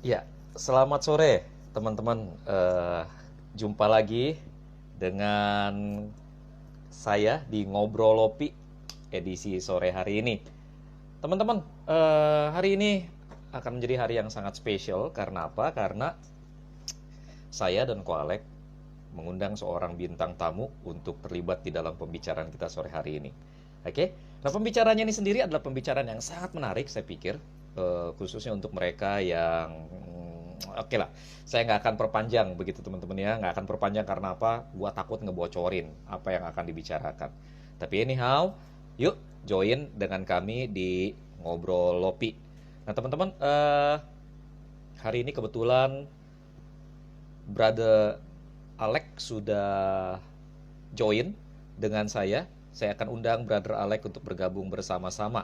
Ya, selamat sore teman-teman. Jumpa lagi dengan saya di Ngobrolopi edisi sore hari ini. Teman-teman, hari ini akan menjadi hari yang sangat spesial. Karena apa? Karena saya dan Ko Alek mengundang seorang bintang tamu untuk terlibat di dalam pembicaraan kita sore hari ini. Oke, nah pembicaranya ini sendiri adalah pembicaraan yang sangat menarik, saya pikir, khususnya untuk mereka yang oke lah, saya nggak akan perpanjang begitu teman-teman ya, nggak akan perpanjang karena apa? Gua takut ngebocorin apa yang akan dibicarakan. Tapi anyhow, yuk join dengan kami di Ngobrol Lopi. Nah teman-teman, hari ini kebetulan Brother Alek sudah join dengan saya. Saya akan undang Brother Alek untuk bergabung bersama-sama.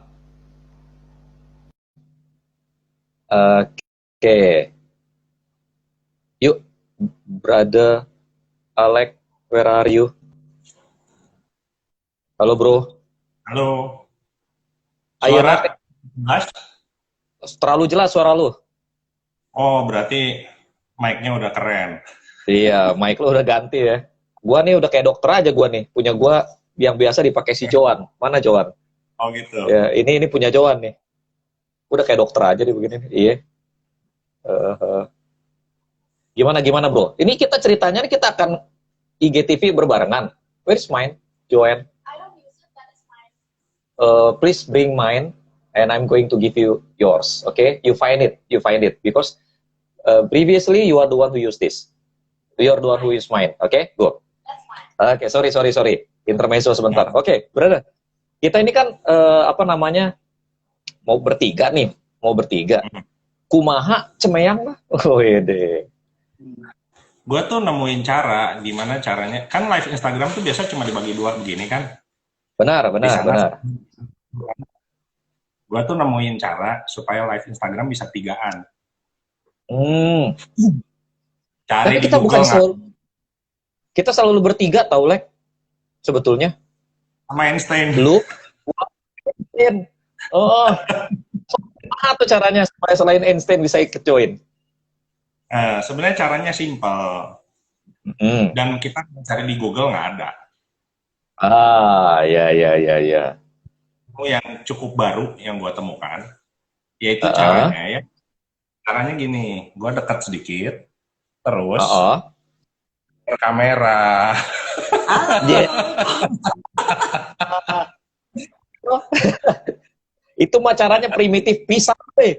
Oke, yuk, Brother Alek, where are you? Halo bro, Halo, ayo not, suara jelas? terlalu jelas suara lu. Oh, berarti mic-nya udah keren. Iya, mic lu udah ganti ya. Gua nih udah kayak dokter aja gua nih. Punya gua yang biasa dipakai si Joan. Mana Joan? Oh gitu. Ya, ini punya Joan nih. Udah kayak dokter aja nih begini. Iya. Eh, gimana gimana bro? Ini kita ceritanya nih kita akan IGTV berbarengan. Where's mine, Joanne? Please bring mine, and I'm going to give you yours. Okay? You find it, because previously you are the one who used this. You are the one who use mine. Okay? Go. Oke, okay, sorry. Intermezzo sebentar. Oke, okay, brother. Kita ini kan apa namanya mau bertiga nih, mau bertiga. Kumaha cemeyang lah. Oh deh. Gue tuh nemuin cara, gimana caranya. Kan live Instagram tuh biasa cuma dibagi dua begini kan. Benar, Di benar, sana, benar. gue tuh nemuin cara supaya live Instagram bisa tigaan. Hmm. Cari Tapi di kita bukan Google nggak? selalu kita selalu bertiga tau Lek sebetulnya. Sama Einstein. Lu, gua, Einstein. Oh, apa tuh caranya supaya selain Einstein bisa ikut join? Sebenarnya caranya simple. Hmm. Dan kita cari di Google nggak ada. Ah, ya. Itu yang cukup baru yang gue temukan. Yaitu Ah, caranya ya. Caranya gini, gue dekat sedikit, terus ah. kamera. Dia itu mah caranya primitif bisa, weh.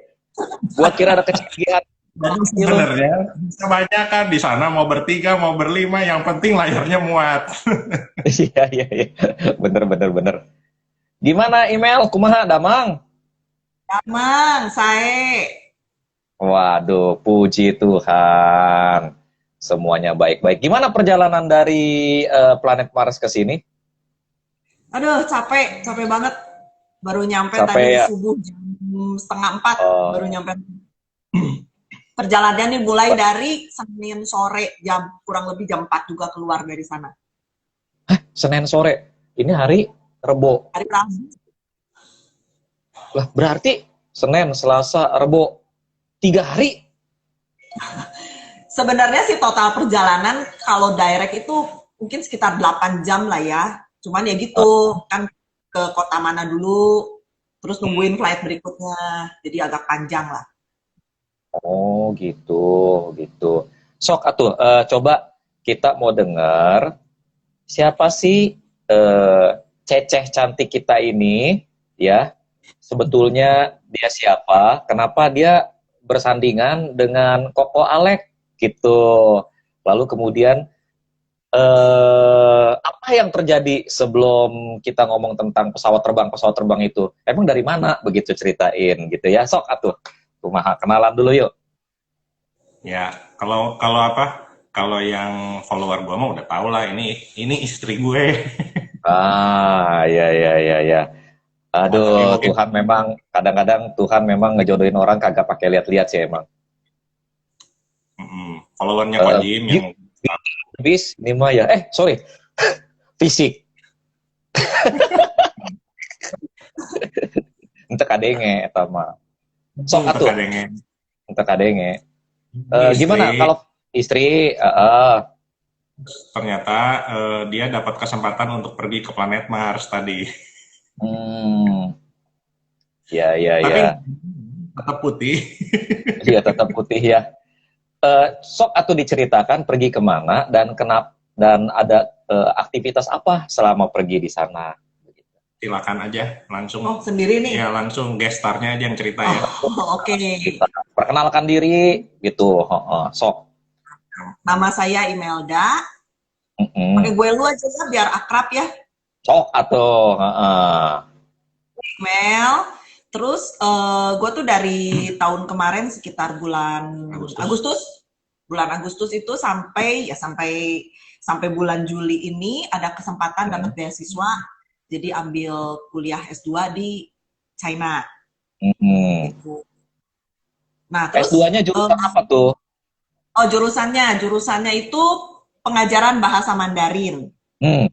Gua kira ada kecanggihan Jadi ini lo. sebenarnya bisa banyak kan di sana mau bertiga mau berlima yang penting layarnya muat. Iya. Bener. Gimana email? Kumaha, Damang? Damang, sae. Waduh, puji Tuhan. Semuanya baik-baik. Gimana perjalanan dari planet Mars ke sini? Aduh, capek banget. Baru nyampe Capek tadi ya? subuh jam setengah 4, baru Oh, nyampe. Perjalanan ini mulai dari Senin sore, jam kurang lebih jam 4 juga keluar dari sana. Senin sore. Ini hari Rebo. Hari Rabu, Lah, berarti Senin, Selasa, Rebo. 3 hari? sebenarnya sih total perjalanan kalau direct itu mungkin sekitar 8 jam lah ya. Cuman ya gitu, kan ke kota mana dulu, terus nungguin flight berikutnya. Jadi agak panjang lah. Oh, gitu. Sok atuh, coba kita mau dengar siapa sih Ceceh cantik kita ini, ya? Sebetulnya dia siapa? Kenapa dia bersandingan dengan Koko Alek gitu? Lalu kemudian apa yang terjadi sebelum kita ngomong tentang pesawat terbang itu? Emang dari mana begitu ceritain gitu ya? Sok atuh, kumaha kenalan dulu yuk. Ya, kalau kalau apa? Kalau yang follower gue mah udah tau lah ini istri gue. Ah, ya. Nah, tapi Aduh, mungkin Tuhan memang kadang-kadang Tuhan memang ngejodohin orang kagak pakai lihat-lihat sih emang. followernya Ko Eh, Jim yang gi- bis ini mah ya. Sorry, fisik. Ente kadenge eta mah. Sok atuh, terkadangnya ente kadenge. Gimana Istri, kalau istri? ternyata dia dapat kesempatan untuk pergi ke planet Mars tadi. Hmm, ya, ya, Tapi ya. tetap putih. Dia tetap putih ya. Sok atau diceritakan pergi kemana dan kenapa dan ada aktivitas apa selama pergi di sana? Silakan aja, langsung. Oh, sendiri nih. Ya, langsung guest star-nya aja yang cerita Oh, ya. oke. Kita perkenalkan diri gitu, sok. Nama saya Imelda. Pakai Mm-mm. gue lu aja ya, biar akrab ya. Sok atau Mel. Terus gue tuh dari tahun kemarin sekitar bulan Agustus. Agustus, bulan Agustus itu sampai bulan Juli ini ada kesempatan dapat beasiswa, jadi ambil kuliah S2 di China mm-mm. gitu. Nah terus S2-nya jurusan apa tuh? oh jurusannya itu pengajaran bahasa Mandarin. Hmm,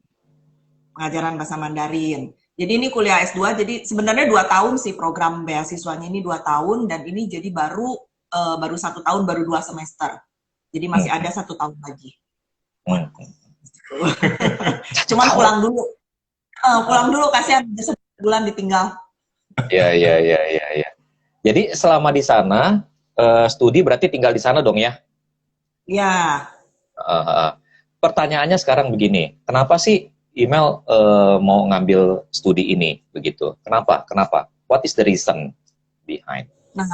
Pengajaran bahasa Mandarin. Jadi ini kuliah S2, jadi sebenarnya 2 tahun sih program beasiswanya ini 2 tahun, dan ini jadi baru 1 tahun, baru 2 semester. Jadi masih ada 1 tahun lagi. hmm. Cuman Tahu. pulang dulu kasihan, 1 bulan ditinggal. Ya, ya, ya, ya, ya. Jadi selama di sana studi berarti tinggal di sana dong ya? Ya, Uh, Pertanyaannya sekarang begini, kenapa sih email mau ngambil studi ini begitu? Kenapa? Kenapa? What is the reason behind? nah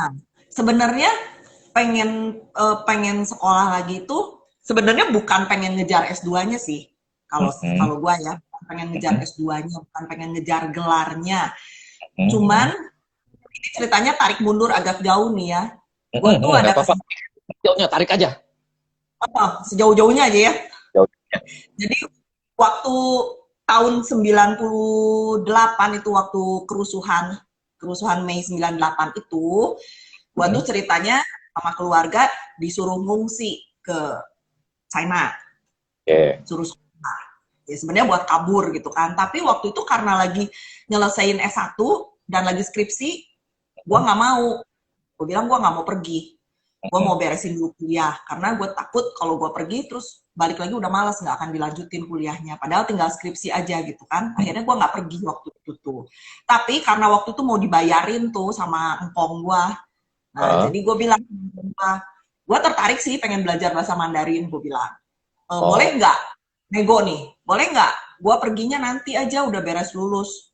sebenarnya pengen sekolah lagi itu sebenarnya bukan pengen ngejar S2-nya sih. Kalau Mm-hmm. kalau gua ya, bukan pengen ngejar S2-nya, bukan pengen ngejar gelarnya. Mm-hmm. Cuman ini ceritanya tarik mundur agak jauh nih ya. Gue tuh Nggak ada apa-apa. Jauhnya tarik aja. sejauh-jauhnya aja ya. Jauhnya. Jadi waktu tahun 98 itu, waktu kerusuhan Mei 98 itu, gue tuh ceritanya sama keluarga disuruh ngungsi ke China. Oke. Suruh sekolah. Ya sebenarnya buat kabur gitu kan. Tapi waktu itu karena lagi nyelesain S1 dan lagi skripsi, gue nggak mau. Gue bilang gue nggak mau pergi. Gue mau beresin dulu kuliah, karena gue takut kalau gue pergi terus balik lagi udah malas, nggak akan dilanjutin kuliahnya, padahal tinggal skripsi aja gitu kan. Akhirnya gue nggak pergi waktu itu tuh, tapi karena waktu itu mau dibayarin tuh sama empong gue. Nah jadi gue bilang, gue tertarik sih pengen belajar bahasa Mandarin. Gue bilang, boleh nggak nego nih, boleh nggak gue perginya nanti aja udah beres lulus.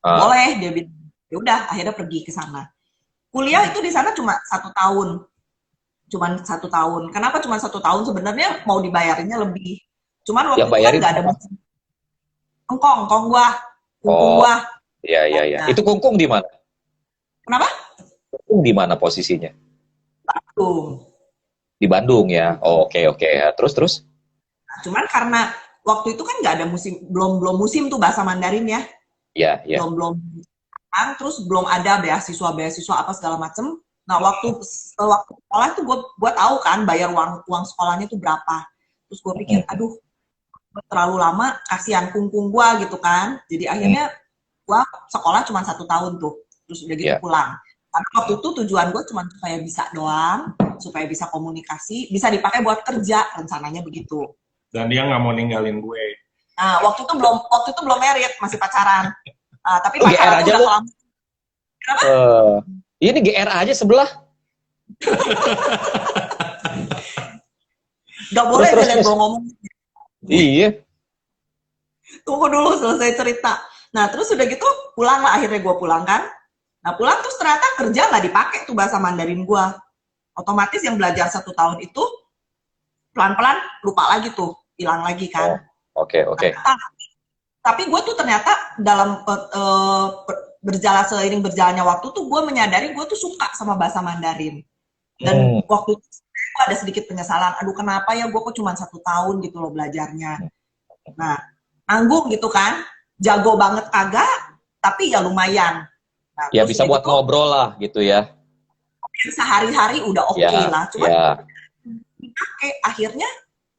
Boleh, dia bilang. Ya udah, akhirnya pergi ke sana. Kuliah itu di sana cuma 1 tahun. Cuman 1 tahun. Kenapa cuma 1 tahun? Sebenarnya mau dibayarinnya lebih. Cuman Yang waktu itu kan bayarin nggak ada apa? kongkong gua, kungkung Oh, gua. iya, iya, iya. Nah, Itu kungkung di mana? kenapa? Kungkung di mana posisinya? Tuh. Di Bandung ya. Oh, oke, oke. Terus, terus? Cuman karena waktu itu kan nggak ada musim, belum musim tuh bahasa Mandarin ya, Ya, ya. belum kan, terus belum ada beasiswa apa segala macem. Nah waktu sekolah tuh gue tahu kan bayar uang sekolahnya tuh berapa. Terus gue pikir, aduh terlalu lama, kasihan kungkung gue gitu kan. Jadi akhirnya gue sekolah cuma 1 tahun tuh, terus udah gitu Ya. pulang. Karena waktu itu tujuan gue cuma supaya bisa doang, supaya bisa komunikasi, bisa dipakai buat kerja, rencananya begitu. Dan dia nggak mau ninggalin gue. Nah, waktu itu belum merit, masih pacaran. Tapi GR pacaran aja udah lu. lama. Kenapa? Ini GR aja sebelah. Gak boleh Terus, kalian gue ngomong. Iya. Tunggu dulu selesai cerita. Nah, terus udah gitu pulang lah, akhirnya gue pulang kan. Nah, pulang terus ternyata kerja nggak dipakai tuh bahasa Mandarin gue. Otomatis yang belajar 1 tahun itu pelan-pelan lupa lagi tuh, hilang lagi kan. Oke. Tapi gue tuh ternyata dalam seiring berjalannya waktu tuh gue menyadari gue tuh suka sama bahasa Mandarin. Dan waktu itu gue ada sedikit penyesalan, aduh kenapa ya gue kok cuma 1 tahun gitu loh belajarnya. Nah, nanggung gitu kan, jago banget kagak, tapi ya lumayan. Nah, Ya bisa buat gitu, ngobrol lah gitu ya. sehari-hari udah oke lah. Cuma akhirnya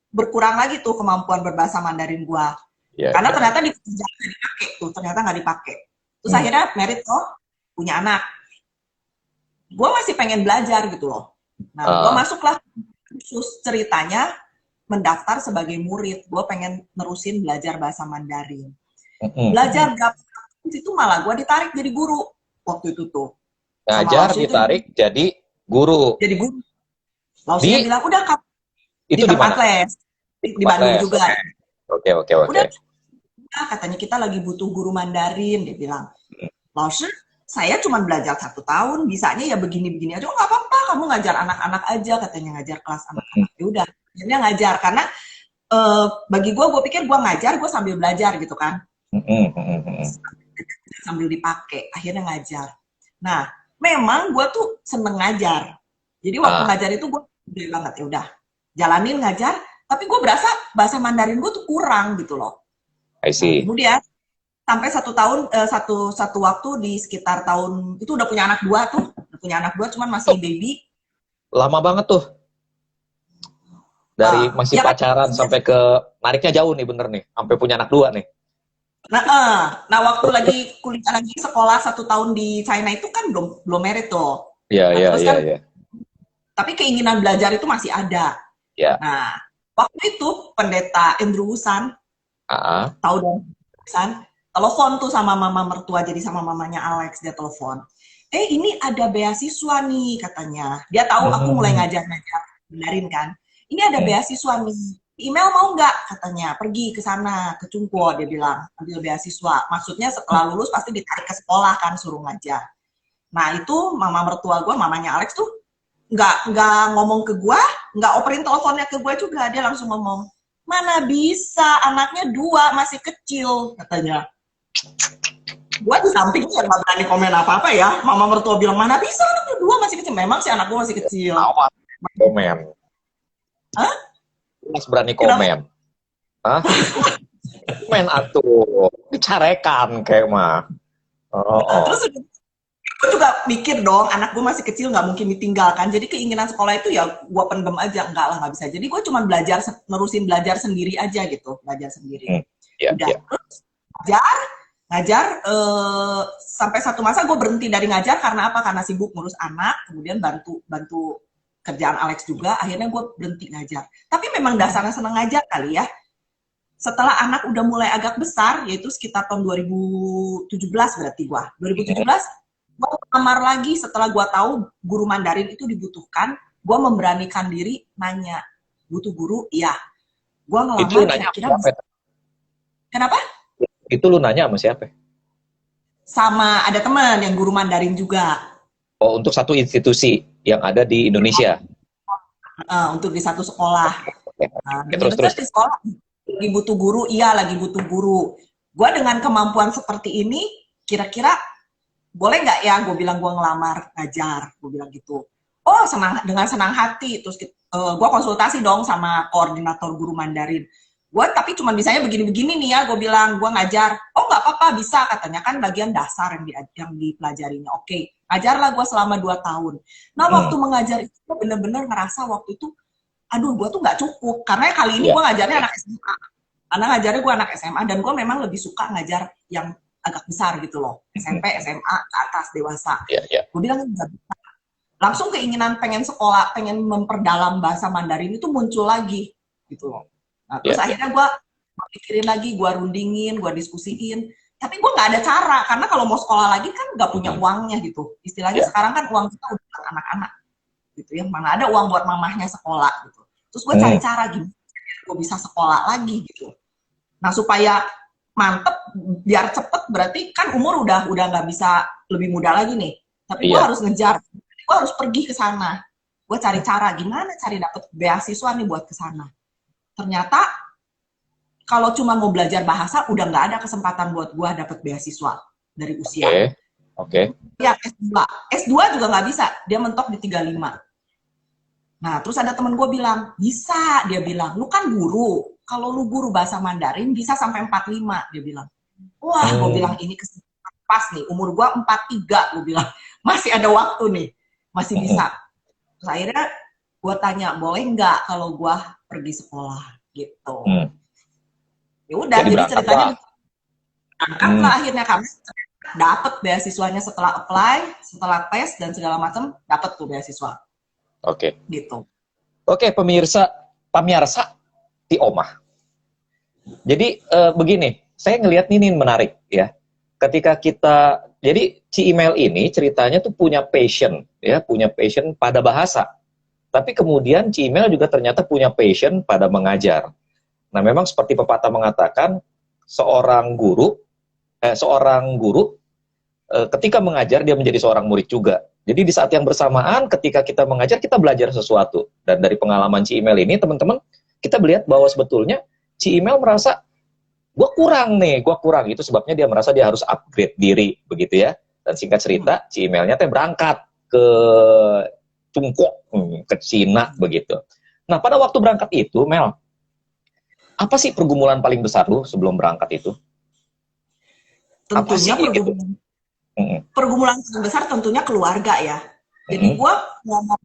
berkurang lagi tuh kemampuan berbahasa Mandarin gua. Karena ternyata di kerjaan nggak dipakai tuh, ternyata nggak dipakai. Terus akhirnya merit punya anak. Gua masih pengen belajar gitu loh. Nah, gue Ah, masuklah khusus ceritanya mendaftar sebagai murid. Gue pengen nerusin belajar bahasa Mandarin. mm-mm, mm-mm. Belajar berapa tahun itu malah gue ditarik jadi guru waktu itu tuh. Sama Ngajar Laoshi itu ditarik jadi guru jadi guru. Laoshinya di bilang, udah kamu di itu di tempat mana? les. Di Di tempat Bandung les. juga. Oke, oke, oke, oke. Udah, katanya kita lagi butuh guru Mandarin. Dia bilang, Laoshi, saya cuma belajar 1 tahun, bisanya ya begini-begini aja. Oh nggak apa-apa, kamu ngajar anak-anak aja, katanya ngajar kelas Mm, anak-anak. Ya udah, akhirnya ngajar karena bagi gue pikir gue ngajar, gue sambil belajar gitu kan, mm-mm, mm-mm, mm-mm. sambil dipakai. Akhirnya ngajar. Nah, memang gue tuh seneng ngajar. Jadi waktu Ah, ngajar itu gue gede banget ya udah jalanin ngajar. Tapi gue berasa bahasa Mandarin gue tuh kurang gitu loh. I Nah see. kemudian sampai 1 tahun satu waktu di sekitar tahun itu udah punya anak dua tuh, udah punya anak dua cuman masih Oh, baby. lama banget tuh. Dari masih Ya kan. pacaran sampai ke nariknya jauh nih, bener nih. Sampai punya anak dua nih. Nah waktu lagi kuliah lagi sekolah 1 tahun di China itu kan belum belum merit tuh. Iya, Nah iya, terus iya, kan iya. tapi keinginan belajar itu masih ada. Ya. Nah waktu itu pendeta Andrew Wusan, Ah, tahu dong Wusan, telepon tuh sama mama mertua, jadi sama mamanya Alex dia telepon. Ini ada beasiswa nih katanya. Dia tahu aku mulai hmm, ngajar-ngajar Mandarin kan. Ini ada hmm. beasiswa nih. Email mau nggak katanya, pergi ke sana ke Cungpo, dia bilang ambil beasiswa. Maksudnya setelah lulus pasti ditarik ke sekolah kan, suruh ngajar. Nah itu mama mertua gue, mamanya Alex tuh nggak ngomong ke gue, nggak operin teleponnya ke gue juga, dia langsung ngomong, mana bisa, anaknya dua masih kecil katanya. Gue di samping ya nggak berani komen apa-apa ya. Mama mertua bilang, mana bisa anaknya dua masih kecil. Memang sih anak gue masih kecil. Awas komen. Hah? Mas berani Kenapa? komen. Hah? Komen atuh. Dicarekan kayak mah. Oh, Nah, oh. terus gue juga mikir dong, anak gue masih kecil nggak mungkin ditinggalkan. Jadi keinginan sekolah itu ya gue pendem aja. Enggak lah, nggak bisa. Jadi gue cuma belajar, nerusin belajar sendiri aja gitu. Belajar sendiri. Hmm. Ya, Udah, ya. terus ngajar, ngajar sampai satu masa gue berhenti dari ngajar karena apa? Karena sibuk ngurus anak, kemudian bantu kerjaan Alex juga. Akhirnya gue berhenti ngajar. Tapi memang dasarnya seneng ngajar kali ya. Setelah anak udah mulai agak besar, yaitu sekitar tahun 2017 berarti gue. 2017 gue lamar lagi setelah gue tahu guru Mandarin itu dibutuhkan. Gue memberanikan diri nanya, butuh guru? Iya. Gue Itu lu ngelamar nanya sama kira-kira siapa? bisa. Kenapa? Itu lu nanya sama siapa? Sama ada teman yang guru Mandarin juga. Oh, untuk satu institusi yang ada di Indonesia. Untuk di satu sekolah. Oke, oke, terus, Bener-bener terus. di sekolah lagi butuh guru, iya lagi butuh guru. Gue dengan kemampuan seperti ini, kira-kira boleh nggak ya? Gue bilang gue ngelamar ngajar, gue bilang gitu. Oh senang, dengan senang hati. Terus gue konsultasi dong sama koordinator guru Mandarin. Gue tapi cuma bisanya begini-begini nih ya, gue bilang gue ngajar. Oh nggak apa-apa bisa katanya, kan bagian dasar yang dipelajarinya. Oke, ngajarlah gue selama 2 tahun. Nah Hmm. waktu mengajar itu gue bener-bener ngerasa waktu itu aduh gue tuh nggak cukup karena kali ini Iya. gue ngajarnya anak SMA, karena ngajarnya gue anak SMA dan gue memang lebih suka ngajar yang agak besar gitu loh, Hmm. SMP SMA ke atas dewasa. Iya, iya. Gue bilang nggak bisa, langsung keinginan pengen sekolah, pengen memperdalam bahasa Mandarin itu muncul lagi gitu loh. Nah terus Iya, iya. akhirnya gue pikirin lagi, gue rundingin, gue diskusiin, tapi gue nggak ada cara karena kalau mau sekolah lagi kan nggak punya Hmm. uangnya gitu, istilahnya Iya. sekarang kan uang kita udah buat anak-anak gitu ya, mana ada uang buat mamahnya sekolah gitu. Terus gue cari Hmm. cara gimana gue bisa sekolah lagi gitu. Nah supaya mantep, biar cepet, berarti kan umur udah nggak bisa lebih muda lagi nih. Tapi gue Iya. harus ngejar, gue harus pergi ke sana. Gue cari cara gimana cari dapet beasiswa nih buat ke sana. Ternyata kalau cuma mau belajar bahasa udah nggak ada kesempatan buat gue dapet beasiswa dari usia. Oke. Oke. Ya S2, S2 juga nggak bisa, dia mentok di 35. Nah, terus ada temen gue bilang, bisa, dia bilang, lu kan guru, kalau lu guru bahasa Mandarin bisa sampai 45, dia bilang. Wah, gue bilang Hmm. ini kesempatan pas nih, umur gue 43, gue bilang, masih ada waktu nih, masih Hmm. bisa. Terus akhirnya gue tanya, boleh nggak kalau gue pergi sekolah, gitu. Hmm. Ya udah, Jadi jadi berangkat ceritanya lah. angkat Hmm. lah akhirnya kami dapat beasiswanya setelah apply, setelah tes dan segala macam, dapat tuh beasiswa. Oke. gitu. Oke, pemirsa di Omah. Jadi begini, saya ngelihat ini menarik ya. Ketika kita, jadi si email ini ceritanya tuh punya passion, ya, punya passion pada bahasa. Tapi kemudian si email juga ternyata punya passion pada mengajar. Nah, memang seperti pepatah mengatakan, seorang guru ketika mengajar dia menjadi seorang murid juga. Jadi di saat yang bersamaan ketika kita mengajar kita belajar sesuatu. Dan dari pengalaman si email ini teman-teman kita melihat bahwa sebetulnya si email merasa gue kurang. Itu sebabnya dia merasa dia harus upgrade diri begitu ya. Dan singkat cerita si emailnya teh berangkat ke Cungkok, ke Cina begitu. Nah pada waktu berangkat itu Mel, apa sih pergumulan paling besar lu sebelum berangkat itu? Apa sih Tentunya gitu? pergumulan paling besar tentunya keluarga ya. Jadi gue ngomong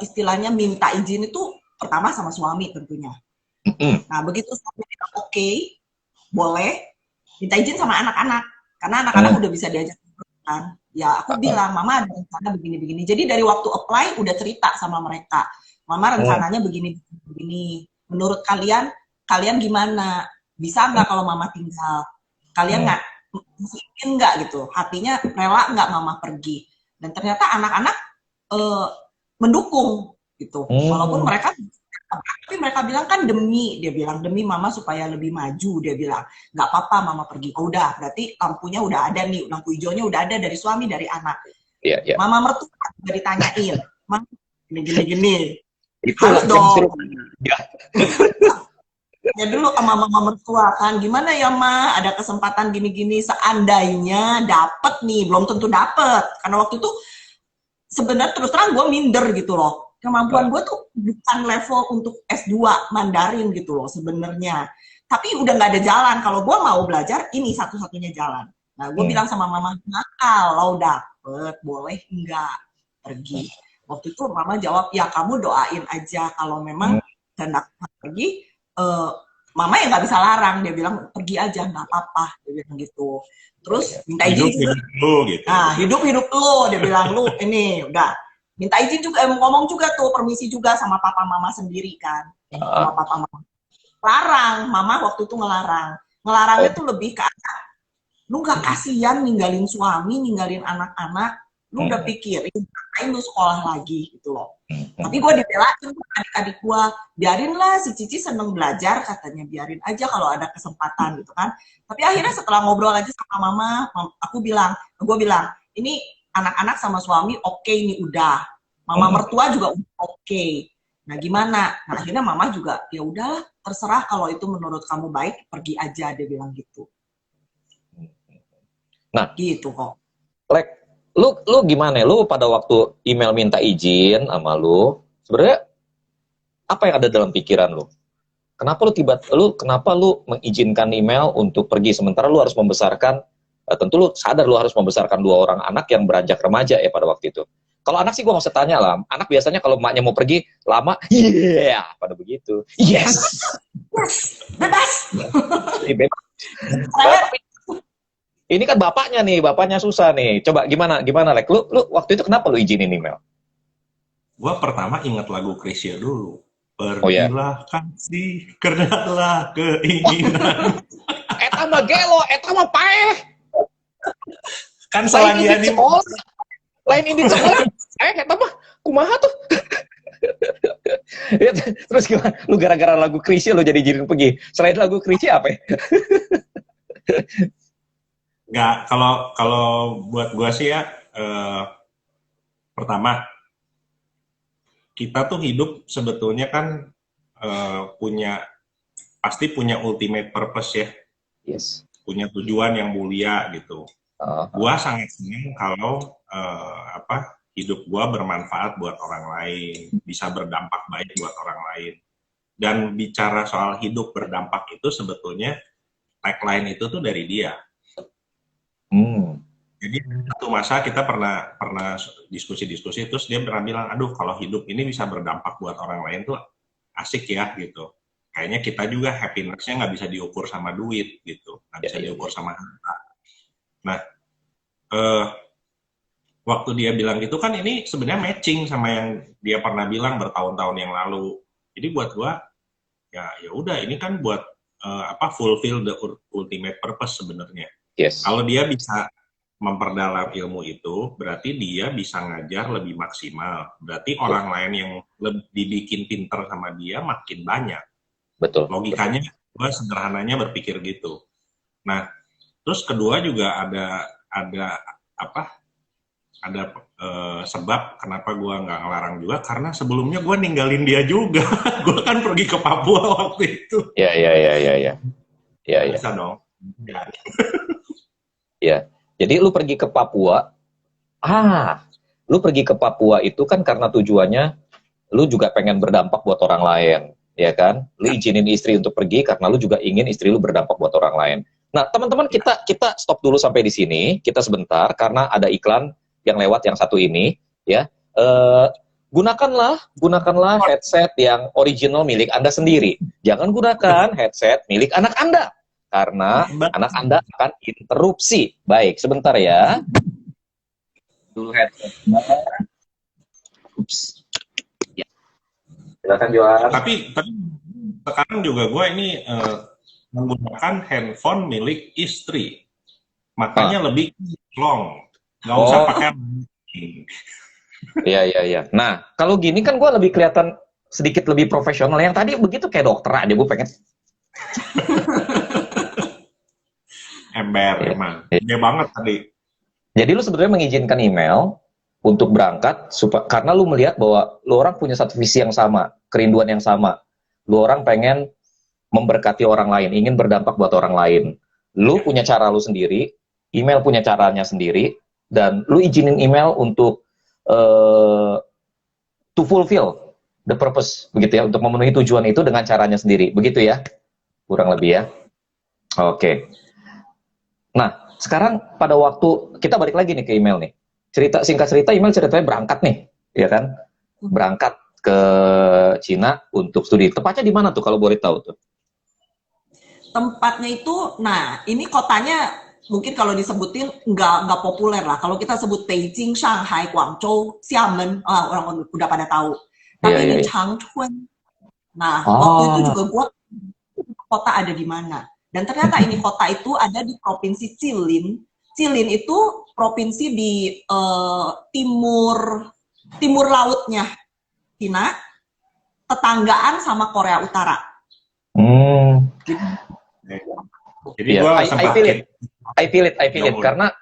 istilahnya minta izin itu pertama sama suami tentunya. Nah begitu suami bilang oke, boleh, minta izin sama anak-anak. Karena anak-anak udah bisa diajak kan. Ya aku bilang, mama ada rencana begini-begini. Jadi dari waktu apply udah cerita sama mereka. Mama rencananya begini-begini. Menurut kalian gimana? Bisa nggak kalau mama tinggal? Kalian nggak izin nggak gitu? Hatinya rela nggak mama pergi? Dan ternyata anak-anak mendukung gitu. Walaupun tapi mereka bilang kan dia bilang demi mama supaya lebih maju, dia bilang nggak apa-apa mama pergi. Oh udah, berarti lampunya udah ada nih, lampu hijaunya udah ada dari suami dari anak. Yeah. Mama mertua juga ditanyain, mama gini. Itu harus dong. Ya. Ya dulu sama mama mertua kan, gimana ya ma, ada kesempatan gini-gini, seandainya dapet nih, belum tentu dapet. Karena waktu itu sebenarnya terus terang gue minder gitu loh. Kemampuan gue tuh bukan level untuk S2 Mandarin gitu loh sebenarnya. Tapi udah nggak ada jalan. Kalau gue mau belajar, ini satu-satunya jalan. Nah, gue bilang sama mama, nah kalau dapet, boleh nggak pergi. Waktu itu mama jawab, ya kamu doain aja. Kalau memang hendak pergi, mama ya nggak bisa larang. Dia bilang, pergi aja, nggak apa-apa. Dia bilang gitu. Terus minta izin juga. Gitu. Nah, hidup lu. Dia bilang, lu ini udah. Minta izin juga, ngomong juga tuh, permisi juga sama papa mama sendiri kan. Sama papa mama. Larang, mama waktu itu ngelarang. Ngelarangnya tuh lebih ke lu gak kasihan ninggalin suami, ninggalin anak-anak, lu udah pikirin, ngapain lu sekolah lagi gitu loh. Tapi gue dibelain adik-adik gue, biarinlah si Cici seneng belajar, katanya biarin aja kalau ada kesempatan gitu kan. Tapi akhirnya setelah ngobrol aja sama mama, gue bilang, ini anak-anak sama suami oke nih udah, mama mertua juga oke. Nah gimana? Nah akhirnya mama juga ya udahlah terserah kalau itu menurut kamu baik pergi aja, dia bilang gitu. Nah gitu kok. Lek, lu gimana? Lu pada waktu email minta izin sama lu, sebenarnya apa yang ada dalam pikiran lu? Kenapa lu mengizinkan email untuk pergi sementara lu harus membesarkan? Tentu lu sadar lu harus membesarkan 2 orang anak yang beranjak remaja ya pada waktu itu. Kalau anak sih gue nggak usah tanya lah. Anak biasanya kalau emaknya mau pergi lama, pada begitu. Yes. Bebas. Ini kan bapaknya susah nih. Coba gimana Lek? Lu waktu itu kenapa lu izinin email? Gua pertama ingat lagu Krisya dulu. Pergilah kasih, kenalah keinginan. Eta mah gelo, eta mah paeh. Kan selagi lain ini sekolah. Eta mah kumaha tuh? Terus gimana? Lu gara-gara lagu Krisya lu jadi izinin pergi. Selain lagu Krisya apa ya? Nggak, kalau buat gua sih ya, pertama kita tuh hidup sebetulnya kan pasti punya ultimate purpose ya. Yes. Punya tujuan yang mulia gitu. Gua sangat senang kalau hidup gua bermanfaat buat orang lain, bisa berdampak baik buat orang lain. Dan bicara soal hidup berdampak itu sebetulnya tagline itu tuh dari dia. Jadi satu masa kita pernah diskusi terus dia pernah bilang, aduh kalau hidup ini bisa berdampak buat orang lain tuh asik ya gitu. Kayaknya kita juga happiness-nya nggak bisa diukur sama duit gitu, nggak bisa diukur sama harta. Nah, waktu dia bilang gitu kan ini sebenarnya matching sama yang dia pernah bilang bertahun-tahun yang lalu. Jadi buat gua ya udah ini kan buat fulfill the ultimate purpose sebenarnya. Yes. Kalau dia bisa memperdalam ilmu itu, berarti dia bisa ngajar lebih maksimal. Berarti orang lain yang dibikin pinter sama dia makin banyak. Betul. Logikanya, gue sederhananya berpikir gitu. Nah, terus kedua juga ada sebab kenapa gue nggak ngelarang juga, karena sebelumnya gue ninggalin dia juga. Gue kan pergi ke Papua waktu itu. Iya. Bisa dong. Ya. Jadi lu pergi ke Papua, lu pergi ke Papua itu kan karena tujuannya lu juga pengen berdampak buat orang lain, ya kan? Lu izinin istri untuk pergi karena lu juga ingin istri lu berdampak buat orang lain. Nah, teman-teman kita stop dulu sampai di sini, kita sebentar karena ada iklan yang lewat yang satu ini, ya. Gunakanlah headset yang original milik Anda sendiri. Jangan gunakan headset milik anak Anda. Karena anak Anda akan interupsi. Baik, sebentar ya. Dulu headset. Ups. Ya. Silakan Johan. Tapi sekarang juga gue ini menggunakan handphone milik istri. Makanya lebih long. Nggak usah pakai. Iya. Nah, kalau gini kan gue lebih kelihatan sedikit lebih profesional. Yang tadi begitu kayak dokter aja, gue pengen. Ember emang. Dia banget tadi. Jadi lu sebenarnya mengizinkan email untuk berangkat karena lu melihat bahwa lu orang punya satu visi yang sama, kerinduan yang sama. Lu orang pengen memberkati orang lain, ingin berdampak buat orang lain. Lu punya cara lu sendiri, email punya caranya sendiri, dan lu izinin email untuk to fulfill the purpose, begitu ya, untuk memenuhi tujuan itu dengan caranya sendiri, begitu ya, kurang lebih ya. Oke. Nah, sekarang pada waktu kita balik lagi nih ke email nih. Singkat cerita email ceritanya berangkat nih, ya kan? Berangkat ke Cina untuk studi. Tepatnya di mana tuh kalau boleh tahu tuh? Tempatnya itu, nah ini kotanya mungkin kalau disebutin nggak populer lah. Kalau kita sebut Beijing, Shanghai, Guangzhou, Xiamen, orang udah pada tahu. Tapi ini Changchun. Nah, waktu itu juga gue kota ada di mana. Dan ternyata ini kota itu ada di provinsi Jilin. Jilin itu provinsi di timur lautnya Cina, tetanggaan sama Korea Utara. Jadi gua I feel it. Karena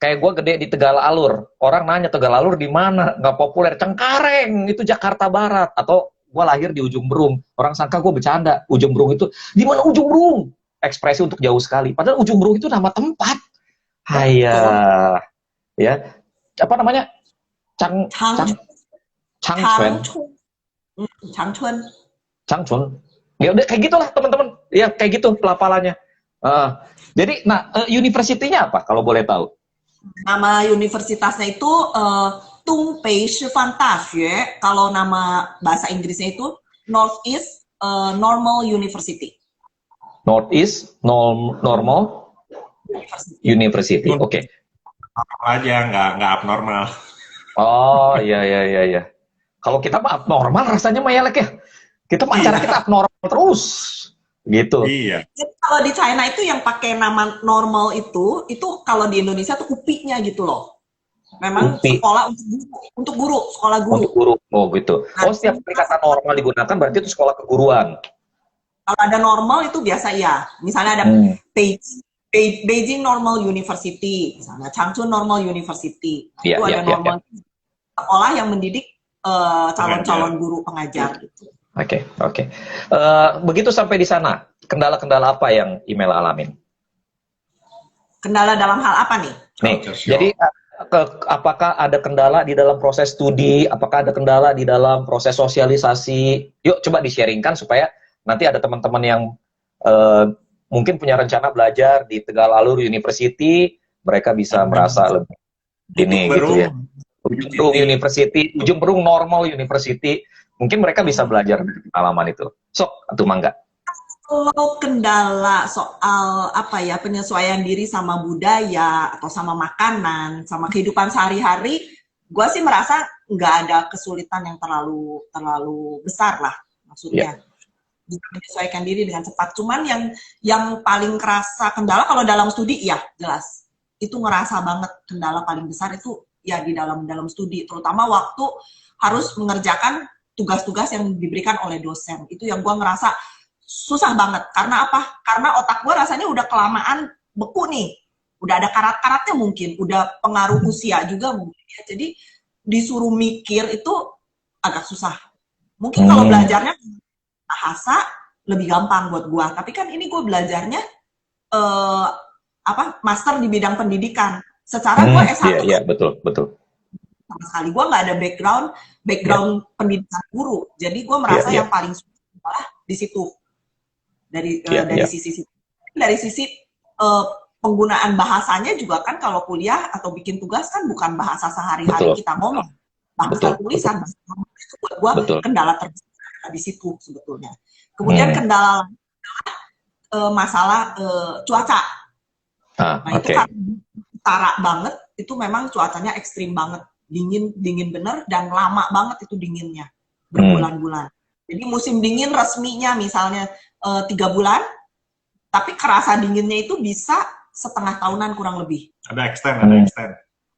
kayak gue gede di Tegal Alur. Orang nanya Tegal Alur di mana? Nggak populer. Cengkareng itu Jakarta Barat. Atau gue lahir di Ujung Berung. Orang sangka gue bercanda. Ujung Berung itu di mana Ujung Berung? Ekspresi untuk jauh sekali. Padahal Ujung Berung itu nama tempat. Haya. Ya. Apa namanya? Changchun. Ya udah kayak gitulah teman-teman. Ya kayak gitu pelafalannya. Jadi, universitinya apa kalau boleh tahu? Nama universitasnya itu Tungbei Shifan Daxue. Kalau nama bahasa Inggrisnya itu Northeast Normal University. Northeast Normal University. Oke. Aja nggak abnormal. Oh iya. Kalau kita mah abnormal rasanya mayalek ya. Kita acara kita abnormal terus. Gitu. Iya. Jadi kalau di China itu yang pakai nama normal itu kalau di Indonesia tuh UPI-nya gitu loh. Memang UPI. Sekolah untuk guru, sekolah guru. Untuk guru, oh gitu. Oh, setiap kali kata normal digunakan berarti itu sekolah keguruan. Kalau ada normal itu biasa ya. Misalnya ada Beijing Normal University, misalnya Changchun Normal University. Itu ada normal sekolah yang mendidik calon-calon guru pengajar gitu. Oke. Begitu sampai di sana, kendala-kendala apa yang email alamin? Kendala dalam hal apa nih? Jadi apakah ada kendala di dalam proses studi? Apakah ada kendala di dalam proses sosialisasi? Yuk coba di-sharingkan supaya nanti ada teman-teman yang mungkin punya rencana belajar di Tegal Alur University, mereka bisa merasa lebih ini gitu ya. Ujung Berung University, Ujung Berung Normal University. Mungkin mereka bisa belajar dari pengalaman itu. Sok, atau mangga. Kalau kendala soal apa ya, penyesuaian diri sama budaya atau sama makanan, sama kehidupan sehari-hari, gue sih merasa nggak ada kesulitan yang terlalu terlalu besar lah, maksudnya bisa menyesuaikan diri dengan cepat. Cuman yang paling kerasa kendala kalau dalam studi ya jelas itu ngerasa banget kendala paling besar itu ya di dalam studi, terutama waktu harus mengerjakan tugas-tugas yang diberikan oleh dosen. Itu yang gue ngerasa susah banget. Karena apa? Karena otak gue rasanya udah kelamaan beku nih. Udah ada karat-karatnya mungkin. Udah pengaruh usia juga mungkin. Ya. Jadi disuruh mikir itu agak susah. Mungkin kalau belajarnya bahasa lebih gampang buat gue. Tapi kan ini gue belajarnya master di bidang pendidikan. Secara gue S1. Iya, betul. Sama sekali. Gue nggak ada background pendidikan guru. Jadi gue merasa yang paling susah di situ. Dari sisi penggunaan bahasanya juga kan kalau kuliah atau bikin tugas kan bukan bahasa sehari-hari kita ngomong, bahasa tulisan. Itu buat gue kendala terbesar di situ sebetulnya. Kemudian kendala masalah cuaca. Itu kan utara banget, itu memang cuacanya ekstrim banget, dingin bener dan lama banget itu dinginnya, berbulan-bulan. Jadi musim dingin resminya misalnya 3 bulan, tapi kerasa dinginnya itu bisa setengah tahunan kurang lebih. Ada extend.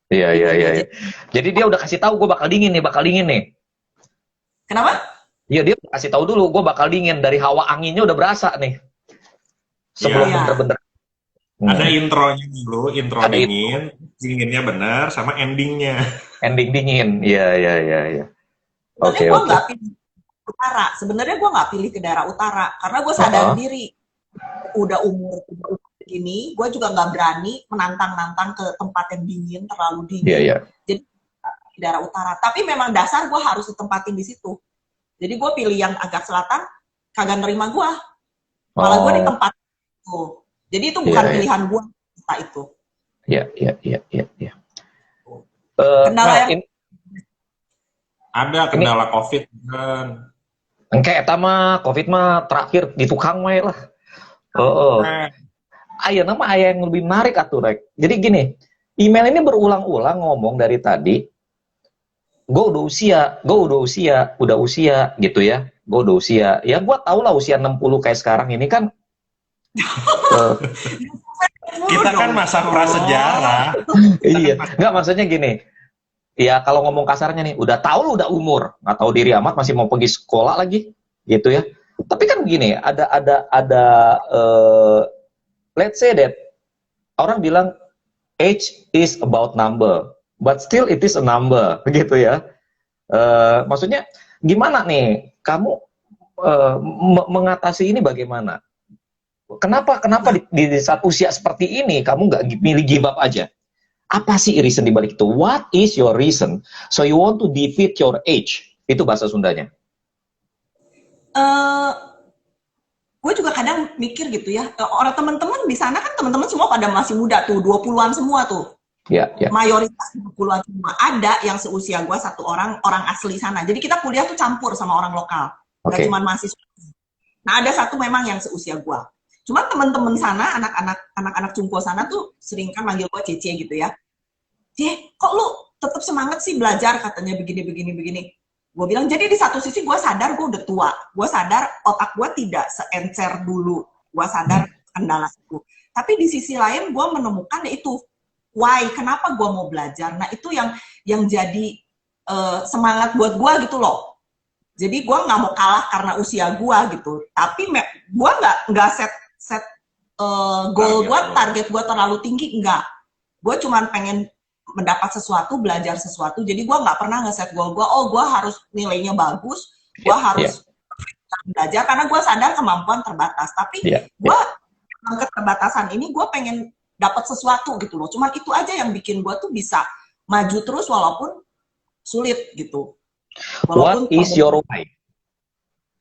Iya. Jadi dia udah kasih tahu gue bakal dingin nih. Kenapa? Iya, dia udah kasih tahu dulu gue bakal dingin, dari hawa anginnya udah berasa nih. Sebelum bener-bener. Ada intronya dulu, dinginnya benar sama endingnya. Ending dingin. Iya. Oke. Gue nggak pilih utara. Sebenarnya gue nggak pilih ke daerah utara karena gue sadar diri udah umur begini, gue juga nggak berani menantang ke tempat yang dingin, terlalu dingin. Iya. Jadi di daerah utara. Tapi memang dasar gue harus ditempatin di situ. Jadi gue pilih yang agak selatan, kagak nerima gue. Malah gue di tempat itu. Jadi itu bukan pilihan gue itu. Iya. Kendala yang ada kendala COVID kan. Engke eta mah COVID mah terakhir di tukang wae lah. Ayeuna mah aya yang lebih menarik atuh rek. Jadi gini, email ini berulang-ulang ngomong dari tadi, gue udah usia gitu ya. Gue udah usia. Ya gue tau lah usia 60 kayak sekarang ini kan. Kita kan masa prasejarah. Iya, nggak maksudnya gini. Ya kalau ngomong kasarnya nih, udah tahu lu udah umur, nggak tahu diri amat, masih mau pergi sekolah lagi, gitu ya. Tapi kan gini, let's say that orang bilang age is about number, but still it is a number, gitu ya. Maksudnya gimana nih, kamu mengatasi ini bagaimana? Kenapa di saat usia seperti ini kamu nggak milih give up aja? Apa sih reason dibalik itu? What is your reason? So you want to defeat your age? Itu bahasa Sundanya. Gue juga kadang mikir gitu ya. Orang teman-teman di sana kan teman-teman semua pada masih muda tuh, 20-an semua tuh. Ya. Mayoritas 20-an semua. Ada yang seusia gue satu orang asli sana. Jadi kita kuliah tuh campur sama orang lokal. Gak cuma mahasiswa. Nah ada satu memang yang seusia gue. Cuma teman-teman sana, anak-anak Cungpo sana tuh sering kan manggil gue Cece gitu ya. Kok lu tetap semangat sih belajar, katanya begini. Gue bilang, jadi di satu sisi gue sadar gue udah tua. Gue sadar otak gue tidak seencer dulu. Gue sadar kendala itu. Tapi di sisi lain gue menemukan itu why, kenapa gue mau belajar. Nah itu yang jadi semangat buat gue gitu loh. Jadi gue nggak mau kalah karena usia gue gitu. Tapi gue nggak set goal gue, target gue terlalu tinggi, enggak. Gue cuma pengen mendapat sesuatu, belajar sesuatu. Jadi gue nggak pernah ngeset goal gue, gue harus nilainya bagus, gue harus belajar, karena gue sadar kemampuan terbatas. Tapi gue keterbatasan ini gue pengen dapat sesuatu gitu loh. Cuma itu aja yang bikin gue tuh bisa maju terus walaupun sulit gitu. What is your why?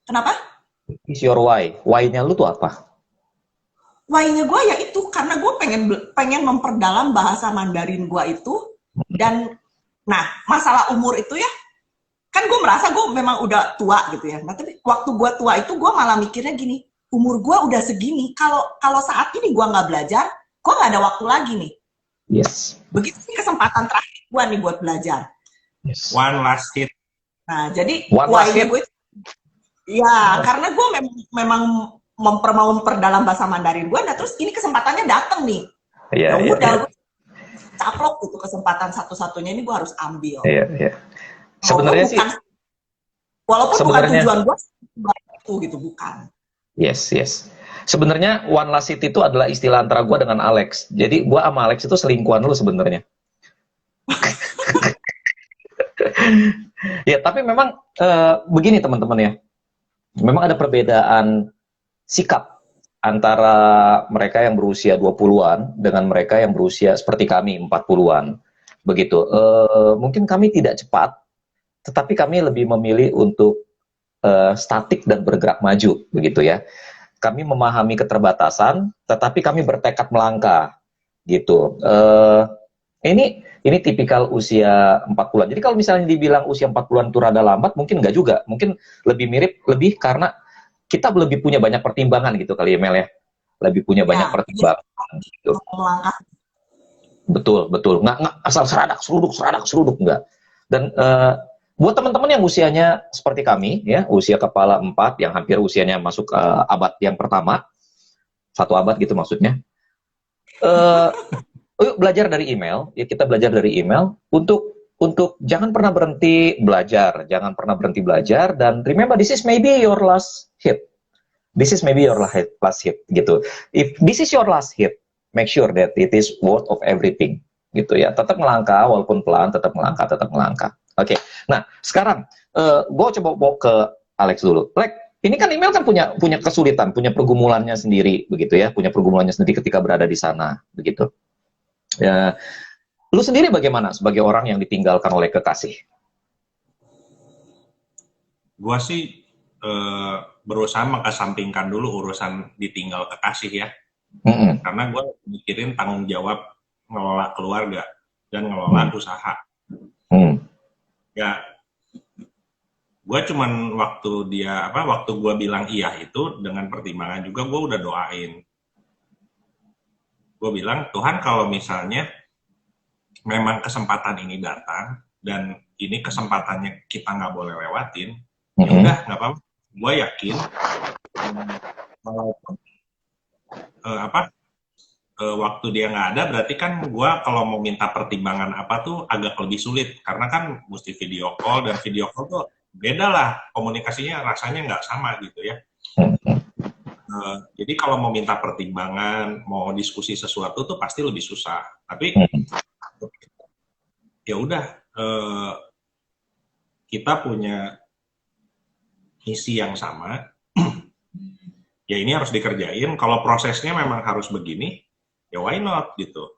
Kenapa? Is your why? Why-nya lu tuh apa? Why-nya gue ya itu, karena gue pengen memperdalam bahasa Mandarin gue itu. Dan, nah, masalah umur itu ya, kan gue merasa gue memang udah tua gitu ya. Nah, tapi waktu gue tua itu gue malah mikirnya gini, umur gue udah segini, kalau saat ini gue nggak belajar, gue nggak ada waktu lagi nih. Yes. Begitu sih kesempatan terakhir gue nih buat belajar. Yes. One last hit. Nah, jadi One last hit. gue ya, karena gue memang mau memperdalam bahasa Mandarin gue, nah terus ini kesempatannya datang nih. Iya, ya udah, iya. gue caplok itu kesempatan satu-satunya ini gue harus ambil. Iya, iya. Sebenarnya sih, walaupun sebenarnya, bukan tujuan gue itu gitu, bukan. Yes, yes. Sebenarnya one last hit itu adalah istilah antara gue dengan Alex. Jadi gue sama Alex itu selingkuhan lu sebenarnya. Ya, tapi memang begini teman-teman ya. Memang ada perbedaan sikap antara mereka yang berusia 20-an dengan mereka yang berusia seperti kami 40-an. Begitu. Mungkin kami tidak cepat, tetapi kami lebih memilih untuk statik dan bergerak maju, begitu ya. Kami memahami keterbatasan, tetapi kami bertekad melangkah, gitu. Ini tipikal usia 40-an. Jadi kalau misalnya dibilang usia 40-an itu rada lambat, mungkin enggak juga. Mungkin lebih mirip, lebih karena kita lebih punya banyak pertimbangan gitu kali ya, Mel ya. Lebih punya banyak pertimbangan. Gitu. Betul, betul. Nggak asal seradak, seruduk, enggak. Dan buat teman-teman yang usianya seperti kami, ya, usia kepala 4, yang hampir usianya masuk abad yang pertama, 1 abad gitu maksudnya, yuk belajar dari email, ya kita belajar dari email, untuk jangan pernah berhenti belajar, dan remember, this is maybe your last hit, gitu. If this is your last hit, make sure that it is worth of everything, gitu ya, tetap melangkah, walaupun pelan, tetap melangkah. Oke. Nah, sekarang gue coba bawa ke Alex dulu. Lex, ini kan email kan punya kesulitan, punya pergumulannya sendiri, begitu ya, punya pergumulannya sendiri ketika berada di sana, begitu. Ya, lu sendiri bagaimana sebagai orang yang ditinggalkan oleh kekasih? Gue sih berusaha mengesampingkan dulu urusan ditinggal kekasih ya, karena gue mikirin tanggung jawab ngelola keluarga dan ngelola usaha. Ya, gue cuman waktu gue bilang iya itu dengan pertimbangan juga, gue udah doain. Gue bilang, Tuhan kalau misalnya memang kesempatan ini datang dan ini kesempatannya kita nggak boleh lewatin, ya udah nggak apa-apa. Gue yakin waktu dia nggak ada, berarti kan gue kalau mau minta pertimbangan apa tuh agak lebih sulit, karena kan mesti video call, dan video call tuh beda lah, komunikasinya rasanya nggak sama gitu ya. Jadi kalau mau minta pertimbangan, mau diskusi sesuatu tuh pasti lebih susah. Tapi ya udah, kita punya misi yang sama, ya ini harus dikerjain. Kalau prosesnya memang harus begini, ya why not gitu.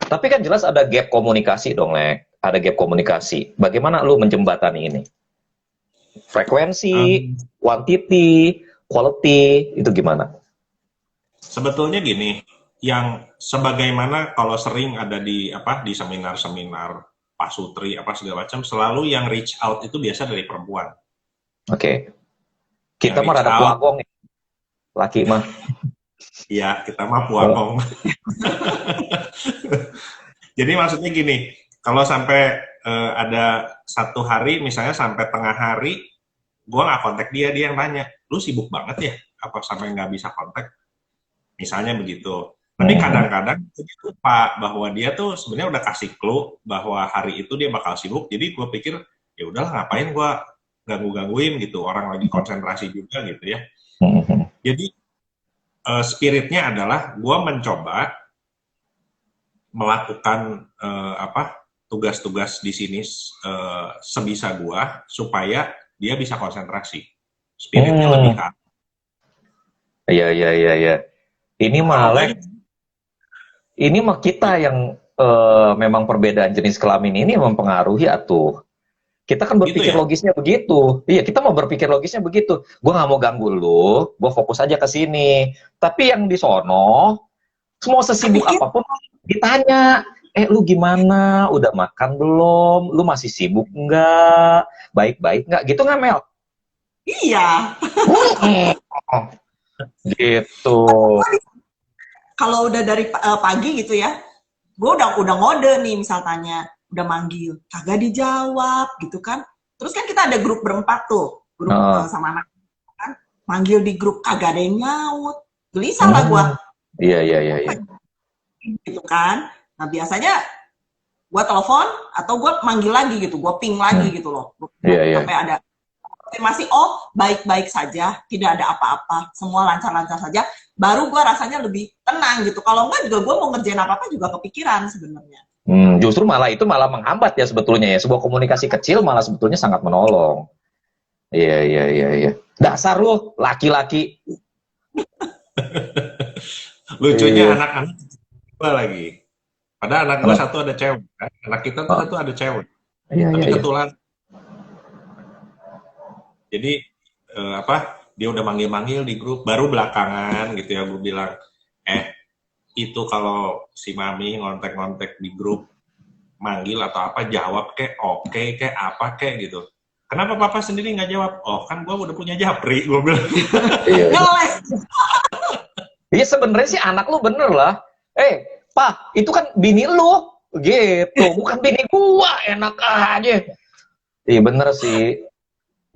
Tapi kan jelas ada gap komunikasi dong, Lek. Ada gap komunikasi. Bagaimana lu menjembatani ini? Frekuensi, quantity, quality, itu gimana? Sebetulnya gini, yang sebagaimana kalau sering ada di seminar-seminar Pak Sutri segala macam, selalu yang reach out itu biasa dari perempuan. Oke. Kita mah rada puagong, laki mah. Iya, kita mah puagong. Jadi maksudnya gini, kalau sampai ada satu hari, misalnya sampai tengah hari, gue nggak kontak dia yang nanya, lu sibuk banget ya? Apa sampai nggak bisa kontak? Misalnya begitu. Tapi kadang-kadang dia lupa bahwa dia tuh sebenarnya udah kasih clue bahwa hari itu dia bakal sibuk. Jadi gue pikir, ya udahlah ngapain gue gangguin gitu, orang lagi konsentrasi juga gitu ya. Jadi spiritnya adalah gue mencoba melakukan tugas-tugas di sini sebisa gue supaya dia bisa konsentrasi. Spiritnya lebih ke. Iya. Ini mah kita yang memang perbedaan jenis kelamin ini mempengaruhi atuh. Kita kan berpikir gitu ya? Logisnya begitu. Iya, kita mau berpikir logisnya begitu. Gue nggak mau ganggu lu, gue fokus aja ke sini. Tapi yang di sono, semua sesibuk apapun ditanya, lu gimana? Udah makan belum? Lu masih sibuk nggak? Baik-baik nggak? Gitu nggak, Mel? Iya. Oh, gitu. Kalau udah dari pagi gitu ya, gue udah ngode nih, misal tanya, udah manggil, kagak dijawab gitu kan. Terus kan kita ada grup berempat tuh, grup sama anak kan, manggil di grup kagak ada yang nyaut, gelisah lah gue. Iya. Gitu kan. Nah biasanya gue telepon atau gue manggil lagi gitu, gue ping lagi gitu loh. Sampai ada konfirmasi, oh baik-baik saja, tidak ada apa-apa, semua lancar-lancar saja, baru gue rasanya lebih tenang gitu. Kalau enggak juga gue mau ngerjain apa-apa juga kepikiran sebenarnya. Justru malah itu malah menghambat ya sebetulnya ya. Sebuah komunikasi kecil malah sebetulnya sangat menolong. Iya. Dasar lo, laki-laki. Lucunya anak-anak gue lagi. Padahal anak gue satu ada cewek. Kan? Anak kita tuh satu ada cewek. Tapi kebetulan. Jadi dia udah manggil-manggil di grup, baru belakangan gitu ya gue bilang, itu kalau si mami ngontek-ngontek di grup manggil atau apa, jawab kek, oke kek, apa kek gitu. Kenapa papa sendiri nggak jawab? Oh kan gue udah punya japri, gue bilang. Iya sebenarnya sih anak lu bener lah. Pak, itu kan bini lu gitu, bukan bini gua, enak aja. Iya bener sih.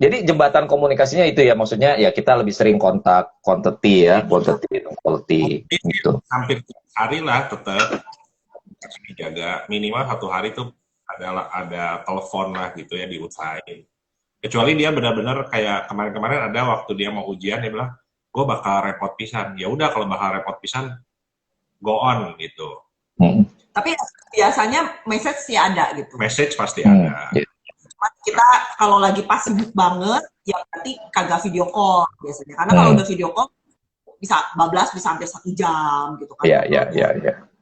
Jadi jembatan komunikasinya itu ya, maksudnya ya kita lebih sering kontak, quantity gitu. Hampir tiap hari lah tetap dijaga, minimal 1 hari tuh ada telepon lah gitu ya, diusahain. Kecuali dia benar-benar kayak kemarin-kemarin ada waktu dia mau ujian, dia bilang, gue bakal repot pisan. Ya udah kalau bakal repot pisan, go on gitu. Tapi biasanya message sih ada gitu. Message pasti ada. Kita kalau lagi pas sibuk banget, ya berarti kagak video call biasanya. Karena kalau udah video call, bisa bablas bisa hampir 1 jam gitu kan. Iya.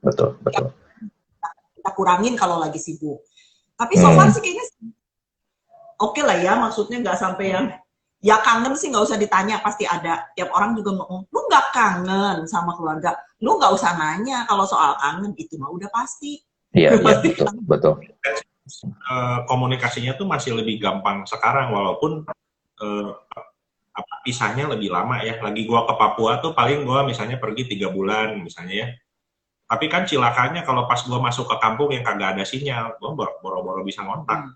Betul. Kita kurangin kalau lagi sibuk. Tapi so far sih kayaknya oke lah ya, maksudnya nggak sampai yang ya kangen sih nggak usah ditanya, pasti ada. Tiap orang juga ngomong, lu nggak kangen sama keluarga, lu nggak usah nanya kalau soal kangen, itu mah udah pasti. Iya, betul. Komunikasinya tuh masih lebih gampang sekarang, walaupun pisahnya lebih lama ya. Lagi gua ke Papua tuh paling gua misalnya pergi 3 bulan misalnya ya. Tapi kan cilakanya kalau pas gua masuk ke kampung yang kagak ada sinyal, gua boro-boro bisa ngontak.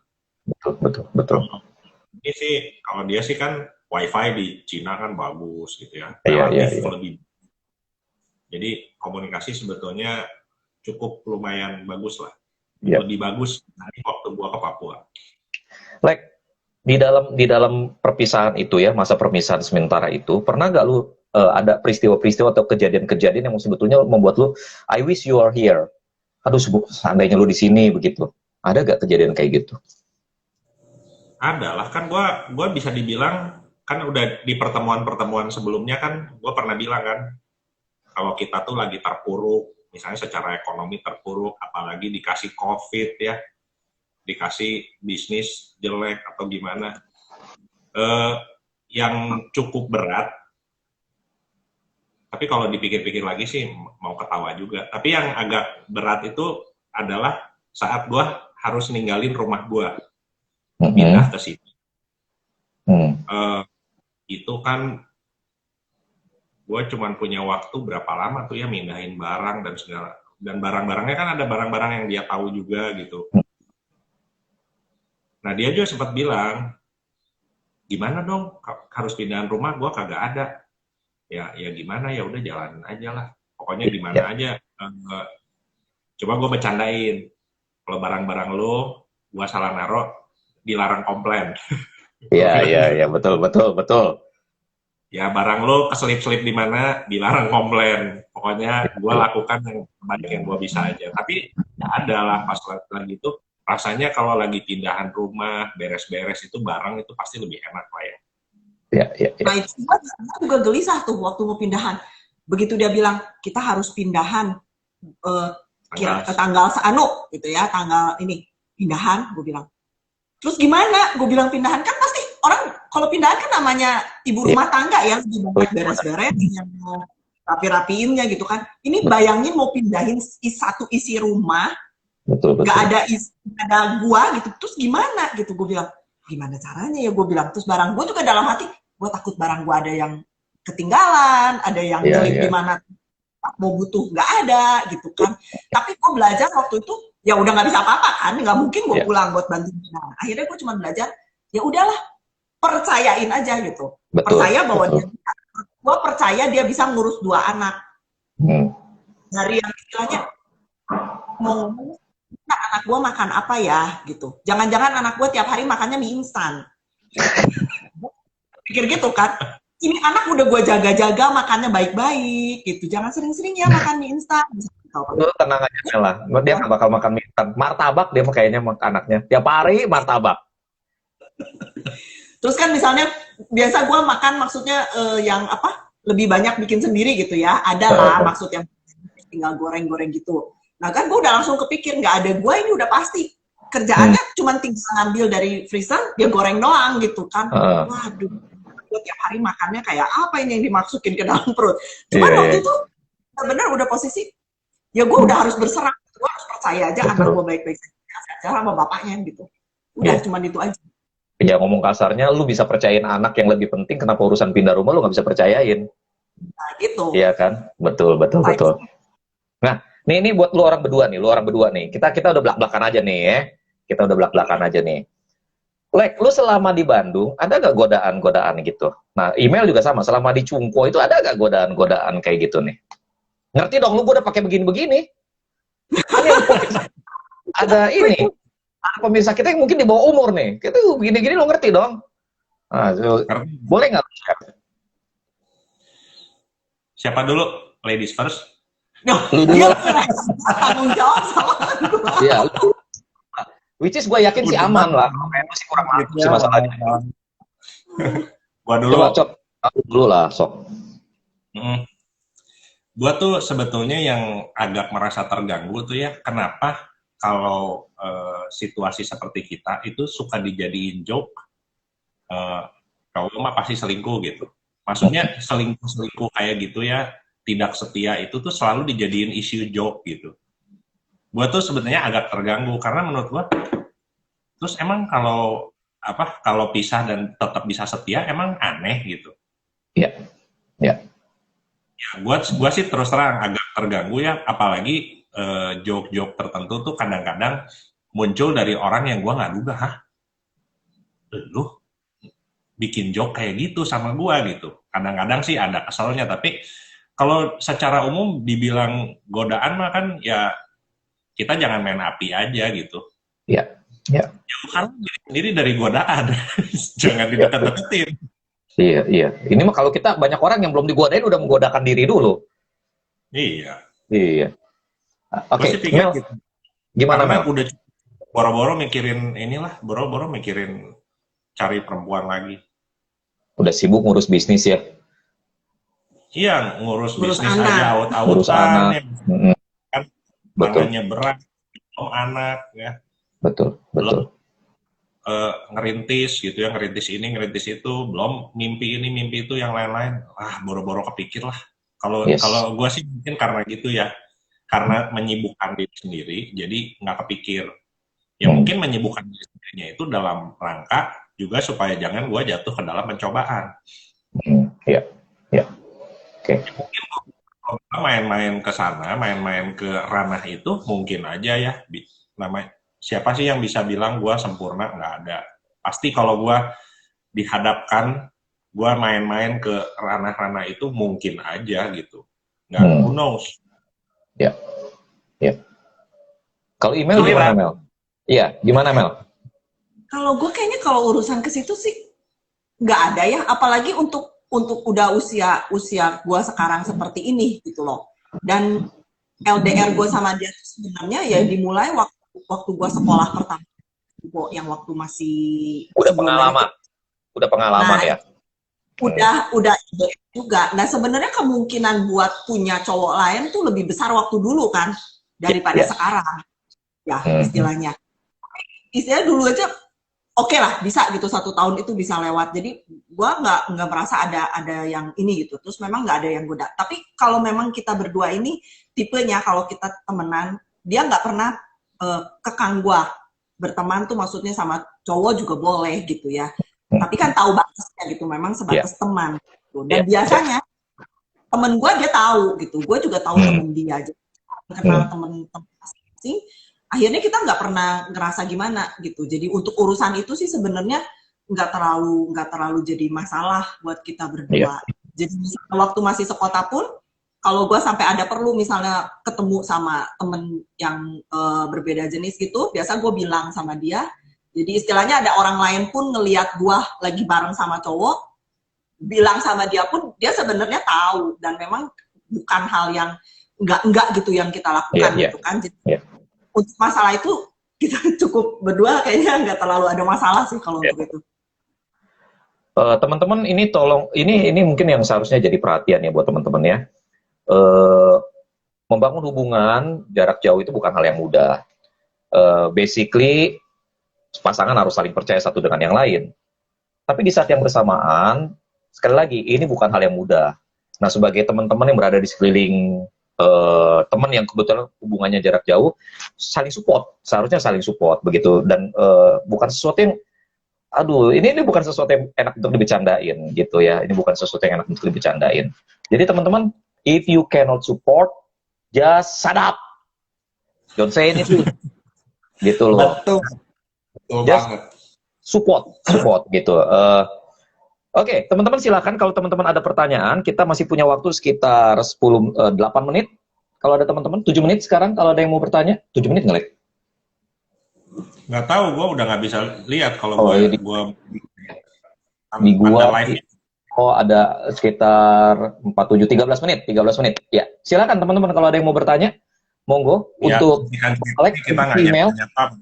Betul. Ini sih kalau dia sih kan wifi di Cina kan bagus gitu ya. Iya. Lebih. Jadi komunikasi sebetulnya cukup lumayan bagus lah. Lebih bagus dari waktu gua ke Papua. Di dalam perpisahan itu ya, masa perpisahan sementara itu, pernah nggak lu ada peristiwa-peristiwa atau kejadian-kejadian yang sebetulnya membuat lu, I wish you are here. Aduh, seandainya lu di sini begitu. Ada nggak kejadian kayak gitu? Ada lah, kan gua bisa dibilang kan udah di pertemuan-pertemuan sebelumnya kan gua pernah bilang kan, kalau kita tuh lagi terpuruk, misalnya secara ekonomi terpuruk, apalagi dikasih COVID ya, dikasih bisnis jelek atau gimana, yang cukup berat. Tapi kalau dipikir-pikir lagi sih mau ketawa juga. Tapi yang agak berat itu adalah saat gue harus ninggalin rumah gue, pindah ke sini. Itu kan gue cuma punya waktu berapa lama tuh ya mindahin barang dan segala. Dan barang-barangnya kan ada barang-barang yang dia tahu juga gitu. Nah dia juga sempat bilang, gimana dong harus pindahan rumah, gue kagak ada. Ya gimana, ya udah jalan aja lah. Pokoknya gimana aja. Coba gue bercandain, kalau barang-barang lo gue salah naruh, dilarang komplain. Iya, betul. Ya barang lo keselip-selip di mana, dilarang komplain. Pokoknya gue lakukan yang terbaik yang gue bisa aja. Tapi ya ada lah pas lagi itu, rasanya kalau lagi pindahan rumah, beres-beres itu barang itu pasti lebih enak lah ya. Iya. Nah itu juga gelisah tuh waktu mau pindahan. Begitu dia bilang, kita harus pindahan tanggal seanu gitu ya, tanggal ini, pindahan, gue bilang. Terus gimana? Gue bilang pindahan, kan pasti orang kalau pindahan kan namanya ibu rumah tangga ya, lebih banyak beres-beres, yang rapi-rapiinnya gitu kan. Ini bayangin mau pindahin satu isi rumah, betul. Gak ada gua gitu, terus gimana gitu. Gue bilang, gimana caranya ya, gue bilang. Terus barang gue juga dalam hati, gue takut barang gue ada yang ketinggalan, ada yang nyelip di mana mau butuh nggak ada gitu kan. Tapi gue belajar waktu itu ya udah nggak bisa apa-apa kan, nggak mungkin gue pulang buat bantuin. Nah, akhirnya gue cuma belajar ya udahlah, percayain aja gitu. Percaya bahwa gue percaya dia bisa ngurus 2 anak. Dari yang istilahnya mau ngomong anak gue makan apa ya gitu. Jangan-jangan anak gue tiap hari makannya mie instan. Pikir gitu kan. Ini anak udah gue jaga-jaga makannya baik-baik gitu. Jangan sering-sering ya makan mie instan. Lu tenang aja lah. Dia nggak bakal makan mie instan. Martabak dia kayaknya anaknya. Tiap hari martabak. Terus kan misalnya biasa gue makan maksudnya yang apa? Lebih banyak bikin sendiri gitu ya. Ada lah maksudnya tinggal goreng-goreng gitu. Nah kan gue udah langsung kepikir nggak ada gue ini udah pasti kerjaannya cuma tinggal ngambil dari freezer dia goreng doang gitu kan. Waduh. Tiap hari makannya kayak apa ini yang dimasukin ke dalam perut. Cuman waktu itu benar udah posisi ya gue udah harus berserah, gue harus percaya aja anak gue baik-baik saja sama bapaknya gitu. Udah cuman itu aja. Ya ngomong kasarnya lu bisa percayain anak yang lebih penting, kenapa urusan pindah rumah lu nggak bisa percayain? Nah gitu. Iya kan, betul. Nah ini buat lu orang berdua nih, kita udah belak-belakan aja nih ya, Lek, lu selama di Bandung, ada gak godaan-godaan gitu? Nah, email juga sama, selama di Cungko itu ada gak godaan-godaan kayak gitu nih? Ngerti dong, lu gue udah pakai begini-begini. Ada ini, ada pemirsa kita yang mungkin di bawah umur nih. Kita begini-gini lo ngerti dong? Nah, boleh nggak? Siapa dulu? Ladies first? Lu dulu. Tanggung jawab sama gue. Iya, which is gue yakin sih aman lah. Kayak masih kurang mampu sih masalahnya. Gua dulu. Coba dulu lah, sok. Gua tuh sebetulnya yang agak merasa terganggu tuh ya, kenapa kalau situasi seperti kita itu suka dijadiin joke, kalau mah pasti selingkuh gitu. Maksudnya selingkuh kayak gitu ya, tidak setia itu tuh selalu dijadiin isu joke gitu. Gua tuh sebenarnya agak terganggu karena menurut gua, terus emang kalau pisah dan tetap bisa setia emang aneh gitu. Iya. Ya, gua sih terus terang agak terganggu ya, apalagi joke-joke tertentu tuh kadang-kadang muncul dari orang yang gua nggak duga, lu bikin joke kayak gitu sama gua gitu. Kadang-kadang sih ada keselnya, tapi kalau secara umum dibilang godaan mah kan ya kita jangan main api aja gitu. Iya. Jauhkan diri sendiri dari godaan. Jangan didekat-deketin. Iya. Ini mah kalau kita banyak orang yang belum digodain udah menggodakan diri dulu. Iya. Oke, Mel. Gitu. Gimana Mel? Udah boro-boro mikirin cari perempuan lagi. Udah sibuk ngurus bisnis ya? Iya, ngurus bisnis anak. Aja, out-outan. Ngurus anak. Ya. Tangannya berat, anak ya. Betul. Ngerintis gitu ya, ngerintis ini, ngerintis itu, belum mimpi ini, mimpi itu, yang lain-lain. Boro-boro kepikir lah. Kalau gue sih mungkin karena gitu ya, karena menyibukkan diri sendiri, jadi nggak kepikir. Ya mungkin menyibukkan diri sendirinya itu dalam rangka juga supaya jangan gue jatuh ke dalam pencobaan. Iya. Oke. Mungkin kalau main-main ke sana, main-main ke ranah itu mungkin aja ya. Namanya siapa sih yang bisa bilang gue sempurna? Nggak ada. Pasti kalau gue dihadapkan, gue main-main ke ranah-ranah itu mungkin aja gitu. Nggak, who knows? Ya. Kalau email gimana Mel? Iya, gimana Mel? Kalau gue kayaknya kalau urusan ke situ sih nggak ada ya. Apalagi untuk udah usia gue sekarang seperti ini gitu loh. Dan LDR gue sama dia tuh sebenarnya ya dimulai waktu gue sekolah pertama, yang waktu masih udah pengalaman ya. Udah juga. Nah sebenarnya kemungkinan buat punya cowok lain tuh lebih besar waktu dulu kan daripada sekarang ya istilahnya. Istilahnya dulu aja oke lah bisa gitu 1 tahun itu bisa lewat. Jadi gue nggak merasa ada yang ini gitu. Terus memang nggak ada yang goda. Tapi kalau memang kita berdua ini tipenya kalau kita temenan, dia nggak pernah kekang gue berteman tuh, maksudnya sama cowok juga boleh gitu ya. Tapi kan tahu batasnya gitu, memang sebatas teman. Gitu. Dan biasanya temen gue dia tahu gitu, gue juga tahu temen dia aja. Kenal temen-temen asing, akhirnya kita nggak pernah ngerasa gimana gitu. Jadi untuk urusan itu sih sebenarnya nggak terlalu jadi masalah buat kita berdua. Jadi misalnya waktu masih sekota pun, kalau gue sampai ada perlu misalnya ketemu sama temen yang berbeda jenis gitu, biasa gue bilang sama dia. Jadi istilahnya ada orang lain pun ngelihat gue lagi bareng sama cowok, bilang sama dia pun dia sebenarnya tahu, dan memang bukan hal yang enggak gitu yang kita lakukan gitu kan. Jadi untuk masalah itu kita cukup berdua kayaknya nggak terlalu ada masalah sih kalau untuk itu. Teman-teman ini tolong, ini mungkin yang seharusnya jadi perhatian ya buat teman-teman ya. Membangun hubungan jarak jauh itu bukan hal yang mudah. Basically pasangan harus saling percaya satu dengan yang lain. Tapi di saat yang bersamaan, sekali lagi, ini bukan hal yang mudah. Nah, sebagai teman-teman yang berada di sekeliling teman yang kebetulan hubungannya jarak jauh, saling support, seharusnya saling support begitu. Dan bukan sesuatu yang, aduh, ini bukan sesuatu yang enak untuk dibicarain gitu ya. Ini bukan sesuatu yang enak untuk dibicarain. Jadi teman-teman, if you cannot support, just shut up. Don't say anything. Gitu loh. Just support gitu. Oke, teman-teman silakan kalau teman-teman ada pertanyaan. Kita masih punya waktu sekitar 8 menit. Kalau ada teman-teman 7 menit sekarang kalau ada yang mau bertanya. 7 menit nggak, Lek? Nggak tahu, gue udah nggak bisa lihat kalau di gua live. Ada sekitar 13 menit. Ya, silakan teman-teman kalau ada yang mau bertanya. Monggo ya, untuk Alex kita email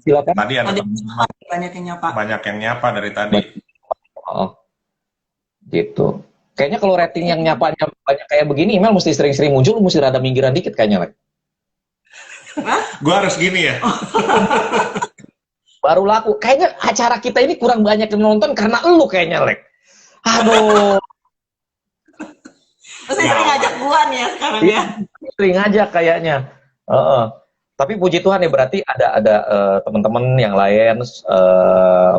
silakan. Tadi ada banyak yang nyapa dari tadi. Oh, gitu. Kayaknya kalau rating yang nyapanya banyak kayak begini, email mesti sering-sering muncul, mesti rada minggiran dikit kayaknya, Lek. Gua harus gini ya. Baru laku. Kayaknya acara kita ini kurang banyak yang nonton karena elu kayaknya, Lek. Aduh. Terus sering ngajak gua nih ya sekarang ya. Sering ngajak kayaknya. Tapi puji Tuhan ya, berarti ada teman-teman yang lain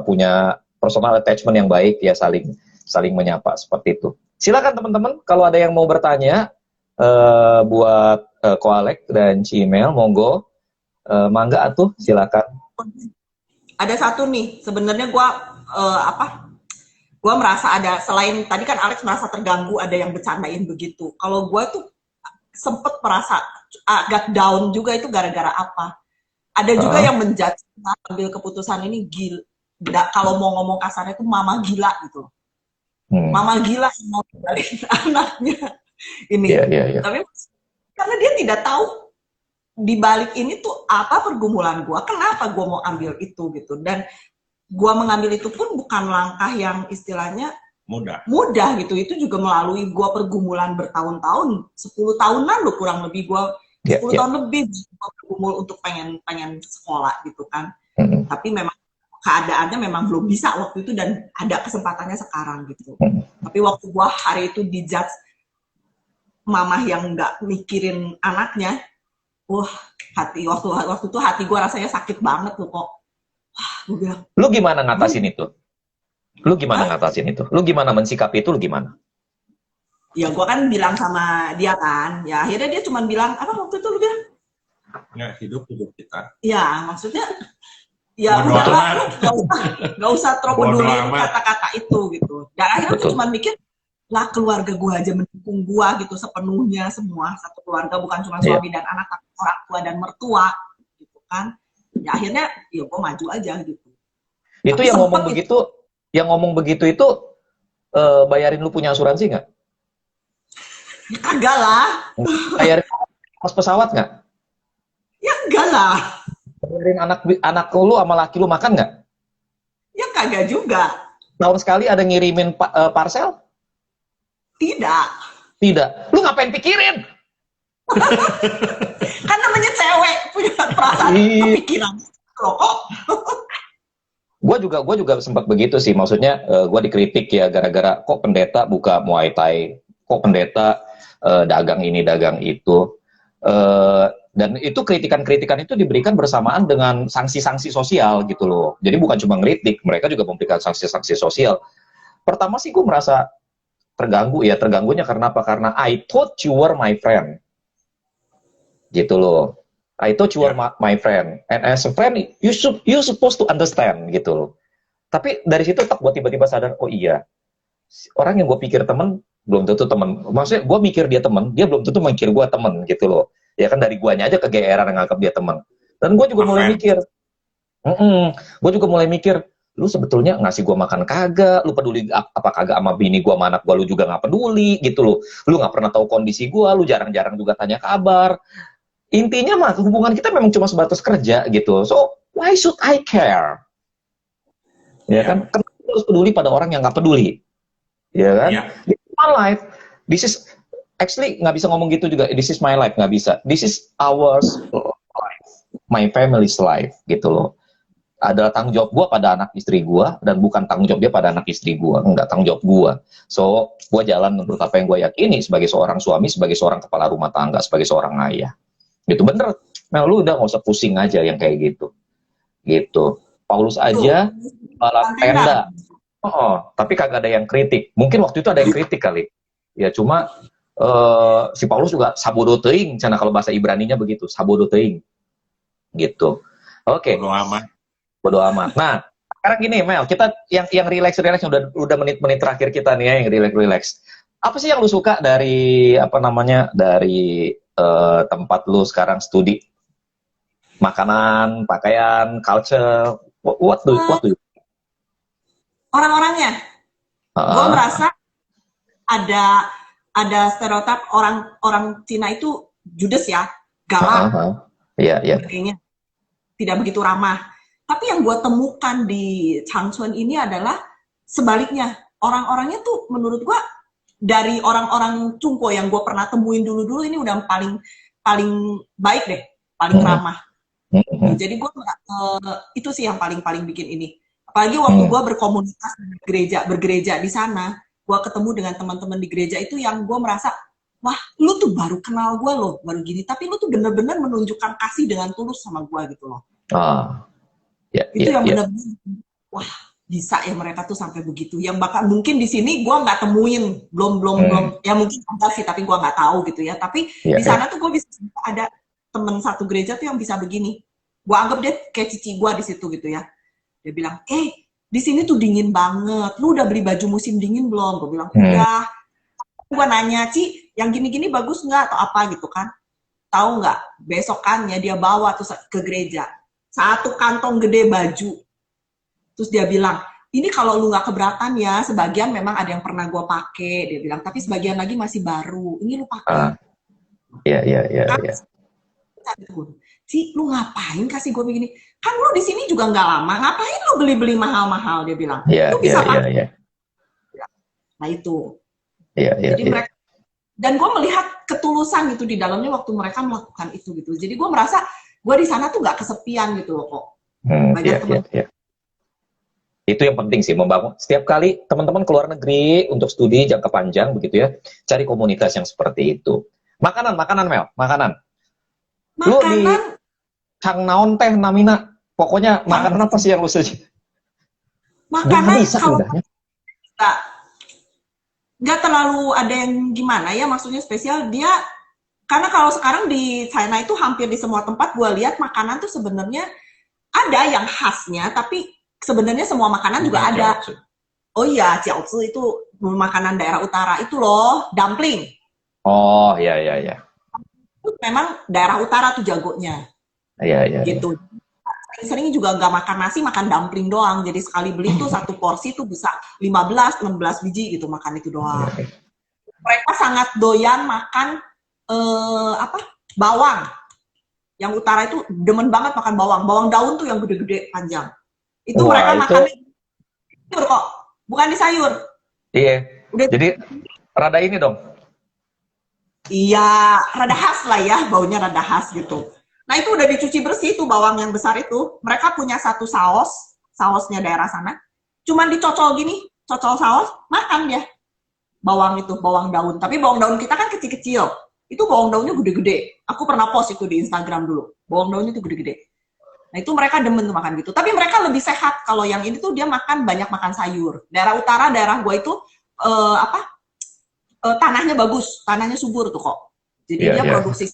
punya personal attachment yang baik ya, saling menyapa seperti itu. Silakan teman-teman kalau ada yang mau bertanya buat Ko Alex dan Cimel, monggo, mangga atuh silakan. Ada satu nih, sebenarnya gua merasa ada, selain tadi kan Alex merasa terganggu ada yang bercandain begitu. Kalau gua tuh sempet merasa agak down juga, itu gara-gara apa? Ada juga yang menjudge ambil keputusan ini gila. Kalau mau ngomong kasarnya itu mama gila gitu. Mama gila mau balik anaknya ini. Tapi karena dia tidak tahu di balik ini tuh apa pergumulan gua, kenapa gua mau ambil itu gitu. Dan gua mengambil itu pun bukan langkah yang istilahnya mudah gitu. Itu juga melalui gua pergumulan bertahun-tahun, 10 tahunan loh kurang lebih, gua 10 tahun lebih gua bergumul untuk pengen sekolah gitu kan. Tapi memang keadaannya memang belum bisa waktu itu, dan ada kesempatannya sekarang gitu. Tapi waktu gua hari itu dijudge mamah yang nggak mikirin anaknya, waktu itu hati gua rasanya sakit banget tuh kok. Gua bilang, lu gimana ngatasin itu? Lu gimana ngatasin itu? Lu gimana mensikapi itu? Lu gimana? Ya gue kan bilang sama dia kan, ya akhirnya dia cuma bilang, apa waktu itu lu bilang? Ya, hidup kita. Ya maksudnya, ya udahlah, gak usah terlalu peduli kata-kata itu gitu. Dan akhirnya gue cuma mikir, lah keluarga gue aja mendukung gue gitu sepenuhnya, semua satu keluarga, bukan cuma suami dan anak, tapi orang tua dan mertua gitu kan. Ya akhirnya ya gue maju aja gitu. Itu tapi yang ngomong begitu. Yang ngomong begitu itu bayarin lu punya asuransi nggak? Ya kagak lah. Bayarin kos pesawat nggak? Ya enggak lah. Bayarin anak lu sama laki lu makan nggak? Ya kagak juga. Tahun sekali ada ngirimin parcel? Tidak. Lu ngapain pikirin? Kan namanya cewek, punya perasaan kepikiran. Loh kok? Gue juga sempat begitu sih, maksudnya gue dikritik ya gara-gara kok pendeta buka Muay Thai, kok pendeta dagang ini dagang itu, dan itu kritikan-kritikan itu diberikan bersamaan dengan sanksi-sanksi sosial gitu loh. Jadi bukan cuma ngeritik, mereka juga memberikan sanksi-sanksi sosial. Pertama sih gue merasa terganggu ya. Terganggunya karena apa? Karena I thought you were my friend. Gitu loh. I thought you were my friend. And as a friend, you supposed to understand gitu loh. Tapi dari situ tak gue tiba-tiba sadar, oh iya, orang yang gue pikir temen belum tentu temen. Maksudnya gue mikir dia temen, dia belum tentu mikir gue temen gitu loh. Ya kan dari guanya aja kegeeran nganggap dia temen. Dan gue juga mulai mikir, gue juga mulai mikir, lu sebetulnya ngasih gue makan kagak, lu peduli apa kagak sama bini gue, sama anak gue, lu juga nggak peduli gitu loh. Lu nggak pernah tahu kondisi gue, lu jarang-jarang juga tanya kabar. Intinya mah hubungan kita memang cuma sebatas kerja gitu. So why should I care? Ya kan? Kenapa harus peduli pada orang yang nggak peduli? Ya kan? This is my life. This is actually nggak bisa ngomong gitu juga. This is my life, nggak bisa. This is ours life, my family's life gitu loh. Adalah tanggung jawab gue pada anak istri gue dan bukan tanggung jawab dia pada anak istri gue. Enggak, tanggung jawab gue. So gue jalan menurut apa yang gue yakini sebagai seorang suami, sebagai seorang kepala rumah tangga, sebagai seorang ayah. Gitu bener. Nah, lu udah nggak usah pusing aja yang kayak gitu. Paulus aja balap tenda. Tapi kagak ada yang kritik. Mungkin waktu itu ada yang kritik kali. Ya cuma si Paulus juga sabodo teuing, cana kalau bahasa Ibraninya begitu, sabodo teuing. Gitu. Oke. Bodo amat. Nah, sekarang gini Mel, kita yang relax yang udah menit-menit terakhir kita nih ya, yang relax. Apa sih yang lu suka dari dari tempat lu sekarang studi? Makanan, pakaian, culture, what do you? Orang-orangnya. Gue merasa ada stereotip orang Cina itu judes ya, galak. Iya. Kayaknya tidak begitu ramah. Tapi yang gue temukan di Changchun ini adalah sebaliknya. Orang-orangnya tuh menurut gue dari orang-orang Cungpo yang gue pernah temuin dulu-dulu ini udah paling baik deh, paling ramah. Jadi gue itu sih yang paling bikin ini. Apalagi waktu gue berkomunitas bergereja di sana, gue ketemu dengan teman-teman di gereja itu yang gue merasa, wah lu tuh baru kenal gue loh, baru gini. Tapi lu tuh bener-bener menunjukkan kasih dengan tulus sama gue gitu loh. Itu yang bener-bener, wah bisa ya mereka tuh sampai begitu. Yang bakal mungkin di sini gue nggak temuin, belum. Ya mungkin ada sih, tapi gue nggak tahu gitu ya. Tapi di sana tuh gue bisa ada temen satu gereja tuh yang bisa begini. Gue anggap dia kayak cici gue di situ gitu ya. Dia bilang, di sini tuh dingin banget. Lu udah beli baju musim dingin belum? Gue bilang, udah. Gue nanya, Ci, yang gini-gini bagus nggak atau apa gitu kan? Tahu nggak? Besokannya dia bawa tuh ke gereja. Satu kantong gede baju. Terus dia bilang, ini kalau lu nggak keberatan ya, sebagian memang ada yang pernah gue pakai. Dia bilang, tapi sebagian lagi masih baru. Ini lu pakai. Iya. Ci, lu ngapain kasih gue begini? Kan lu di sini juga nggak lama, ngapain lu beli-beli mahal-mahal? Dia bilang. Lu bisa pakai. Nah itu. Jadi mereka, dan gue melihat ketulusan gitu di dalamnya waktu mereka melakukan itu gitu. Jadi gue merasa gue di sana tuh nggak kesepian gitu loh kok. Itu yang penting sih, membangun. Setiap kali teman-teman keluar negeri untuk studi jangka panjang begitu ya, cari komunitas yang seperti itu. Makanan Mel, makanan. Lu di Changnaon teh namina, pokoknya makanan apa sih yang lu suka? Makanan kalau nggak terlalu ada yang gimana ya, maksudnya spesial dia. Karena kalau sekarang di China itu hampir di semua tempat gue lihat makanan tuh sebenarnya ada yang khasnya, tapi sebenarnya semua makanan juga ada. Oh iya, jiaozi itu makanan daerah utara itu loh, dumpling. Oh iya. Memang daerah utara tuh jagonya. Iya. Gitu. Sering juga nggak makan nasi, makan dumpling doang. Jadi sekali beli tuh satu porsi tuh bisa 15-16 biji gitu makan itu doang. Mereka sangat doyan makan bawang. Yang utara itu demen banget makan bawang daun tuh yang gede-gede panjang. Itu mereka makan sayur kok, bukan di sayur. Iya. Jadi rada ini dong. Iya, rada khas lah ya, baunya rada khas gitu. Nah itu udah dicuci bersih tuh bawang yang besar itu. Mereka punya satu sausnya daerah sana. Cuman dicocol gini, cocol saus, makan dia. Bawang itu, bawang daun. Tapi bawang daun kita kan kecil-kecil. Itu bawang daunnya gede-gede. Aku pernah post itu di Instagram dulu. Bawang daunnya itu gede-gede. Nah itu mereka demen tuh makan gitu. Tapi mereka lebih sehat. Kalau yang ini tuh dia banyak makan sayur. Daerah utara, daerah gua itu tanahnya bagus, tanahnya subur tuh kok. Jadi dia produksi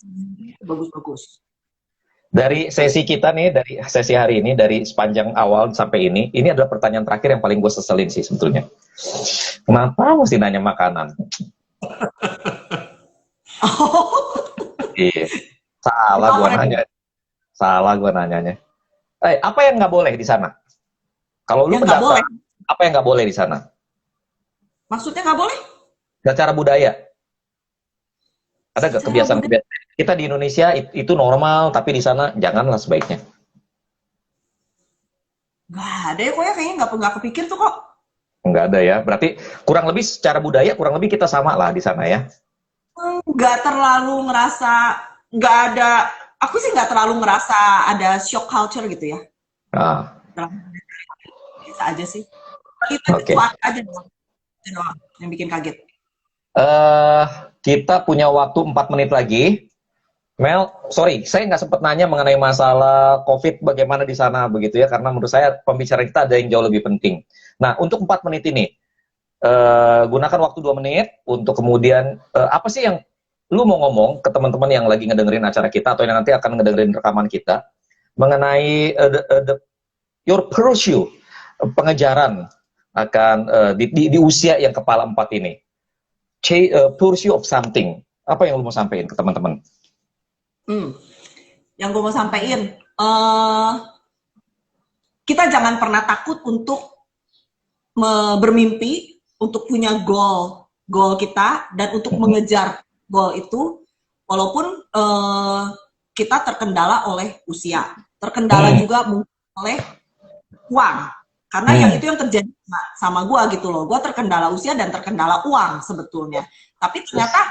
bagus-bagus. Dari sesi kita nih, dari sesi hari ini, dari sepanjang awal sampai ini adalah pertanyaan terakhir yang paling gue seselin sih sebetulnya. Kenapa mesti nanya makanan? Iya. Salah gue nanyanya. Apa yang nggak boleh di sana? Kalau lu pendapat, apa yang nggak boleh di sana? Maksudnya nggak boleh? Secara budaya. Ada nggak kebiasaan-kebiasaan? Kita di Indonesia itu normal, tapi di sana janganlah sebaiknya. Nggak ada ya kok ya, kayaknya nggak kepikir tuh kok. Nggak ada ya, berarti kurang lebih secara budaya, kurang lebih kita sama lah di sana ya? Nggak terlalu ngerasa, nggak ada, aku sih nggak terlalu ngerasa ada shock culture gitu ya. Biasa aja sih. Itu aja doang yang bikin kaget. Kita punya waktu 4 menit lagi. Mel, sorry, saya nggak sempat nanya mengenai masalah COVID bagaimana di sana begitu ya, karena menurut saya pembicaraan kita ada yang jauh lebih penting. Nah, untuk 4 menit ini, gunakan waktu 2 menit untuk kemudian, apa sih yang lu mau ngomong ke teman-teman yang lagi ngedengerin acara kita, atau yang nanti akan ngedengerin rekaman kita, mengenai your pursuit, pengejaran akan di usia yang kepala 4 ini. Pursuit of something. Apa yang lu mau sampaikan ke teman-teman? Yang gue mau sampaikan, kita jangan pernah takut untuk bermimpi, untuk punya goal kita, dan untuk mengejar goal itu, walaupun kita terkendala oleh usia, terkendala juga mungkin oleh uang, karena yang itu yang terjadi sama gue gitu loh, gue terkendala usia dan terkendala uang sebetulnya, tapi ternyata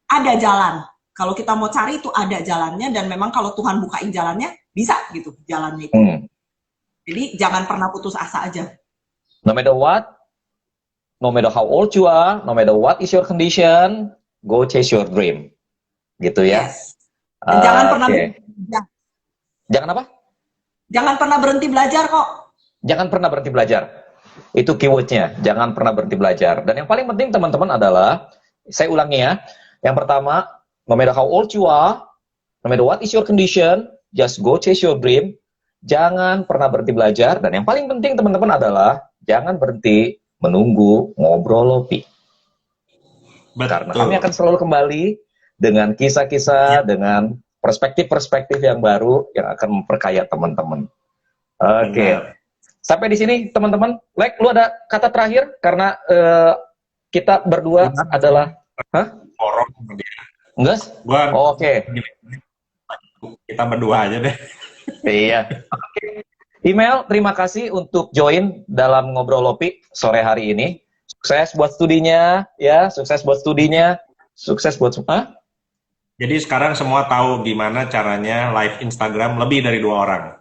ada jalan. Kalau kita mau cari itu ada jalannya, dan memang kalau Tuhan bukain jalannya, bisa gitu jalannya itu. Jadi jangan pernah putus asa aja. No matter what, no matter how old you are, no matter what is your condition, go chase your dream. Gitu ya. Yes. Jangan pernah Jangan apa? Jangan pernah berhenti belajar kok. Jangan pernah berhenti belajar. Itu keywordnya, jangan pernah berhenti belajar. Dan yang paling penting teman-teman adalah, saya ulangi ya, yang pertama, no matter how old you are, no matter what is your condition, just go chase your dream. Jangan pernah berhenti belajar. Dan yang paling penting teman-teman adalah, jangan berhenti menunggu Ngobrolopi. Karena kami akan selalu kembali dengan kisah-kisah, dengan perspektif-perspektif yang baru yang akan memperkaya teman-teman. Oke. Sampai di sini teman-teman. Like, lu ada kata terakhir? Karena kita berdua adalah... Enggak? Oke. Kita berdua aja deh. Iya. Oke. Email, terima kasih untuk join dalam Ngobrolopi sore hari ini. Sukses buat studinya, ya. Sukses buat studinya. Sukses buat semua. Jadi sekarang semua tahu gimana caranya live Instagram lebih dari 2 orang.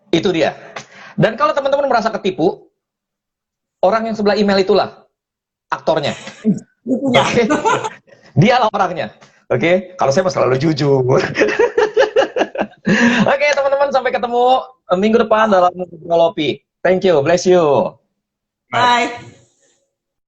Itu dia. Dan kalau teman-teman merasa ketipu, orang yang sebelah email itulah aktornya. Okay? Dialah orangnya. Oke, kalau saya selalu jujur. Oke, teman-teman, sampai ketemu minggu depan dalam Ngobrolopi. Thank you, bless you. Bye.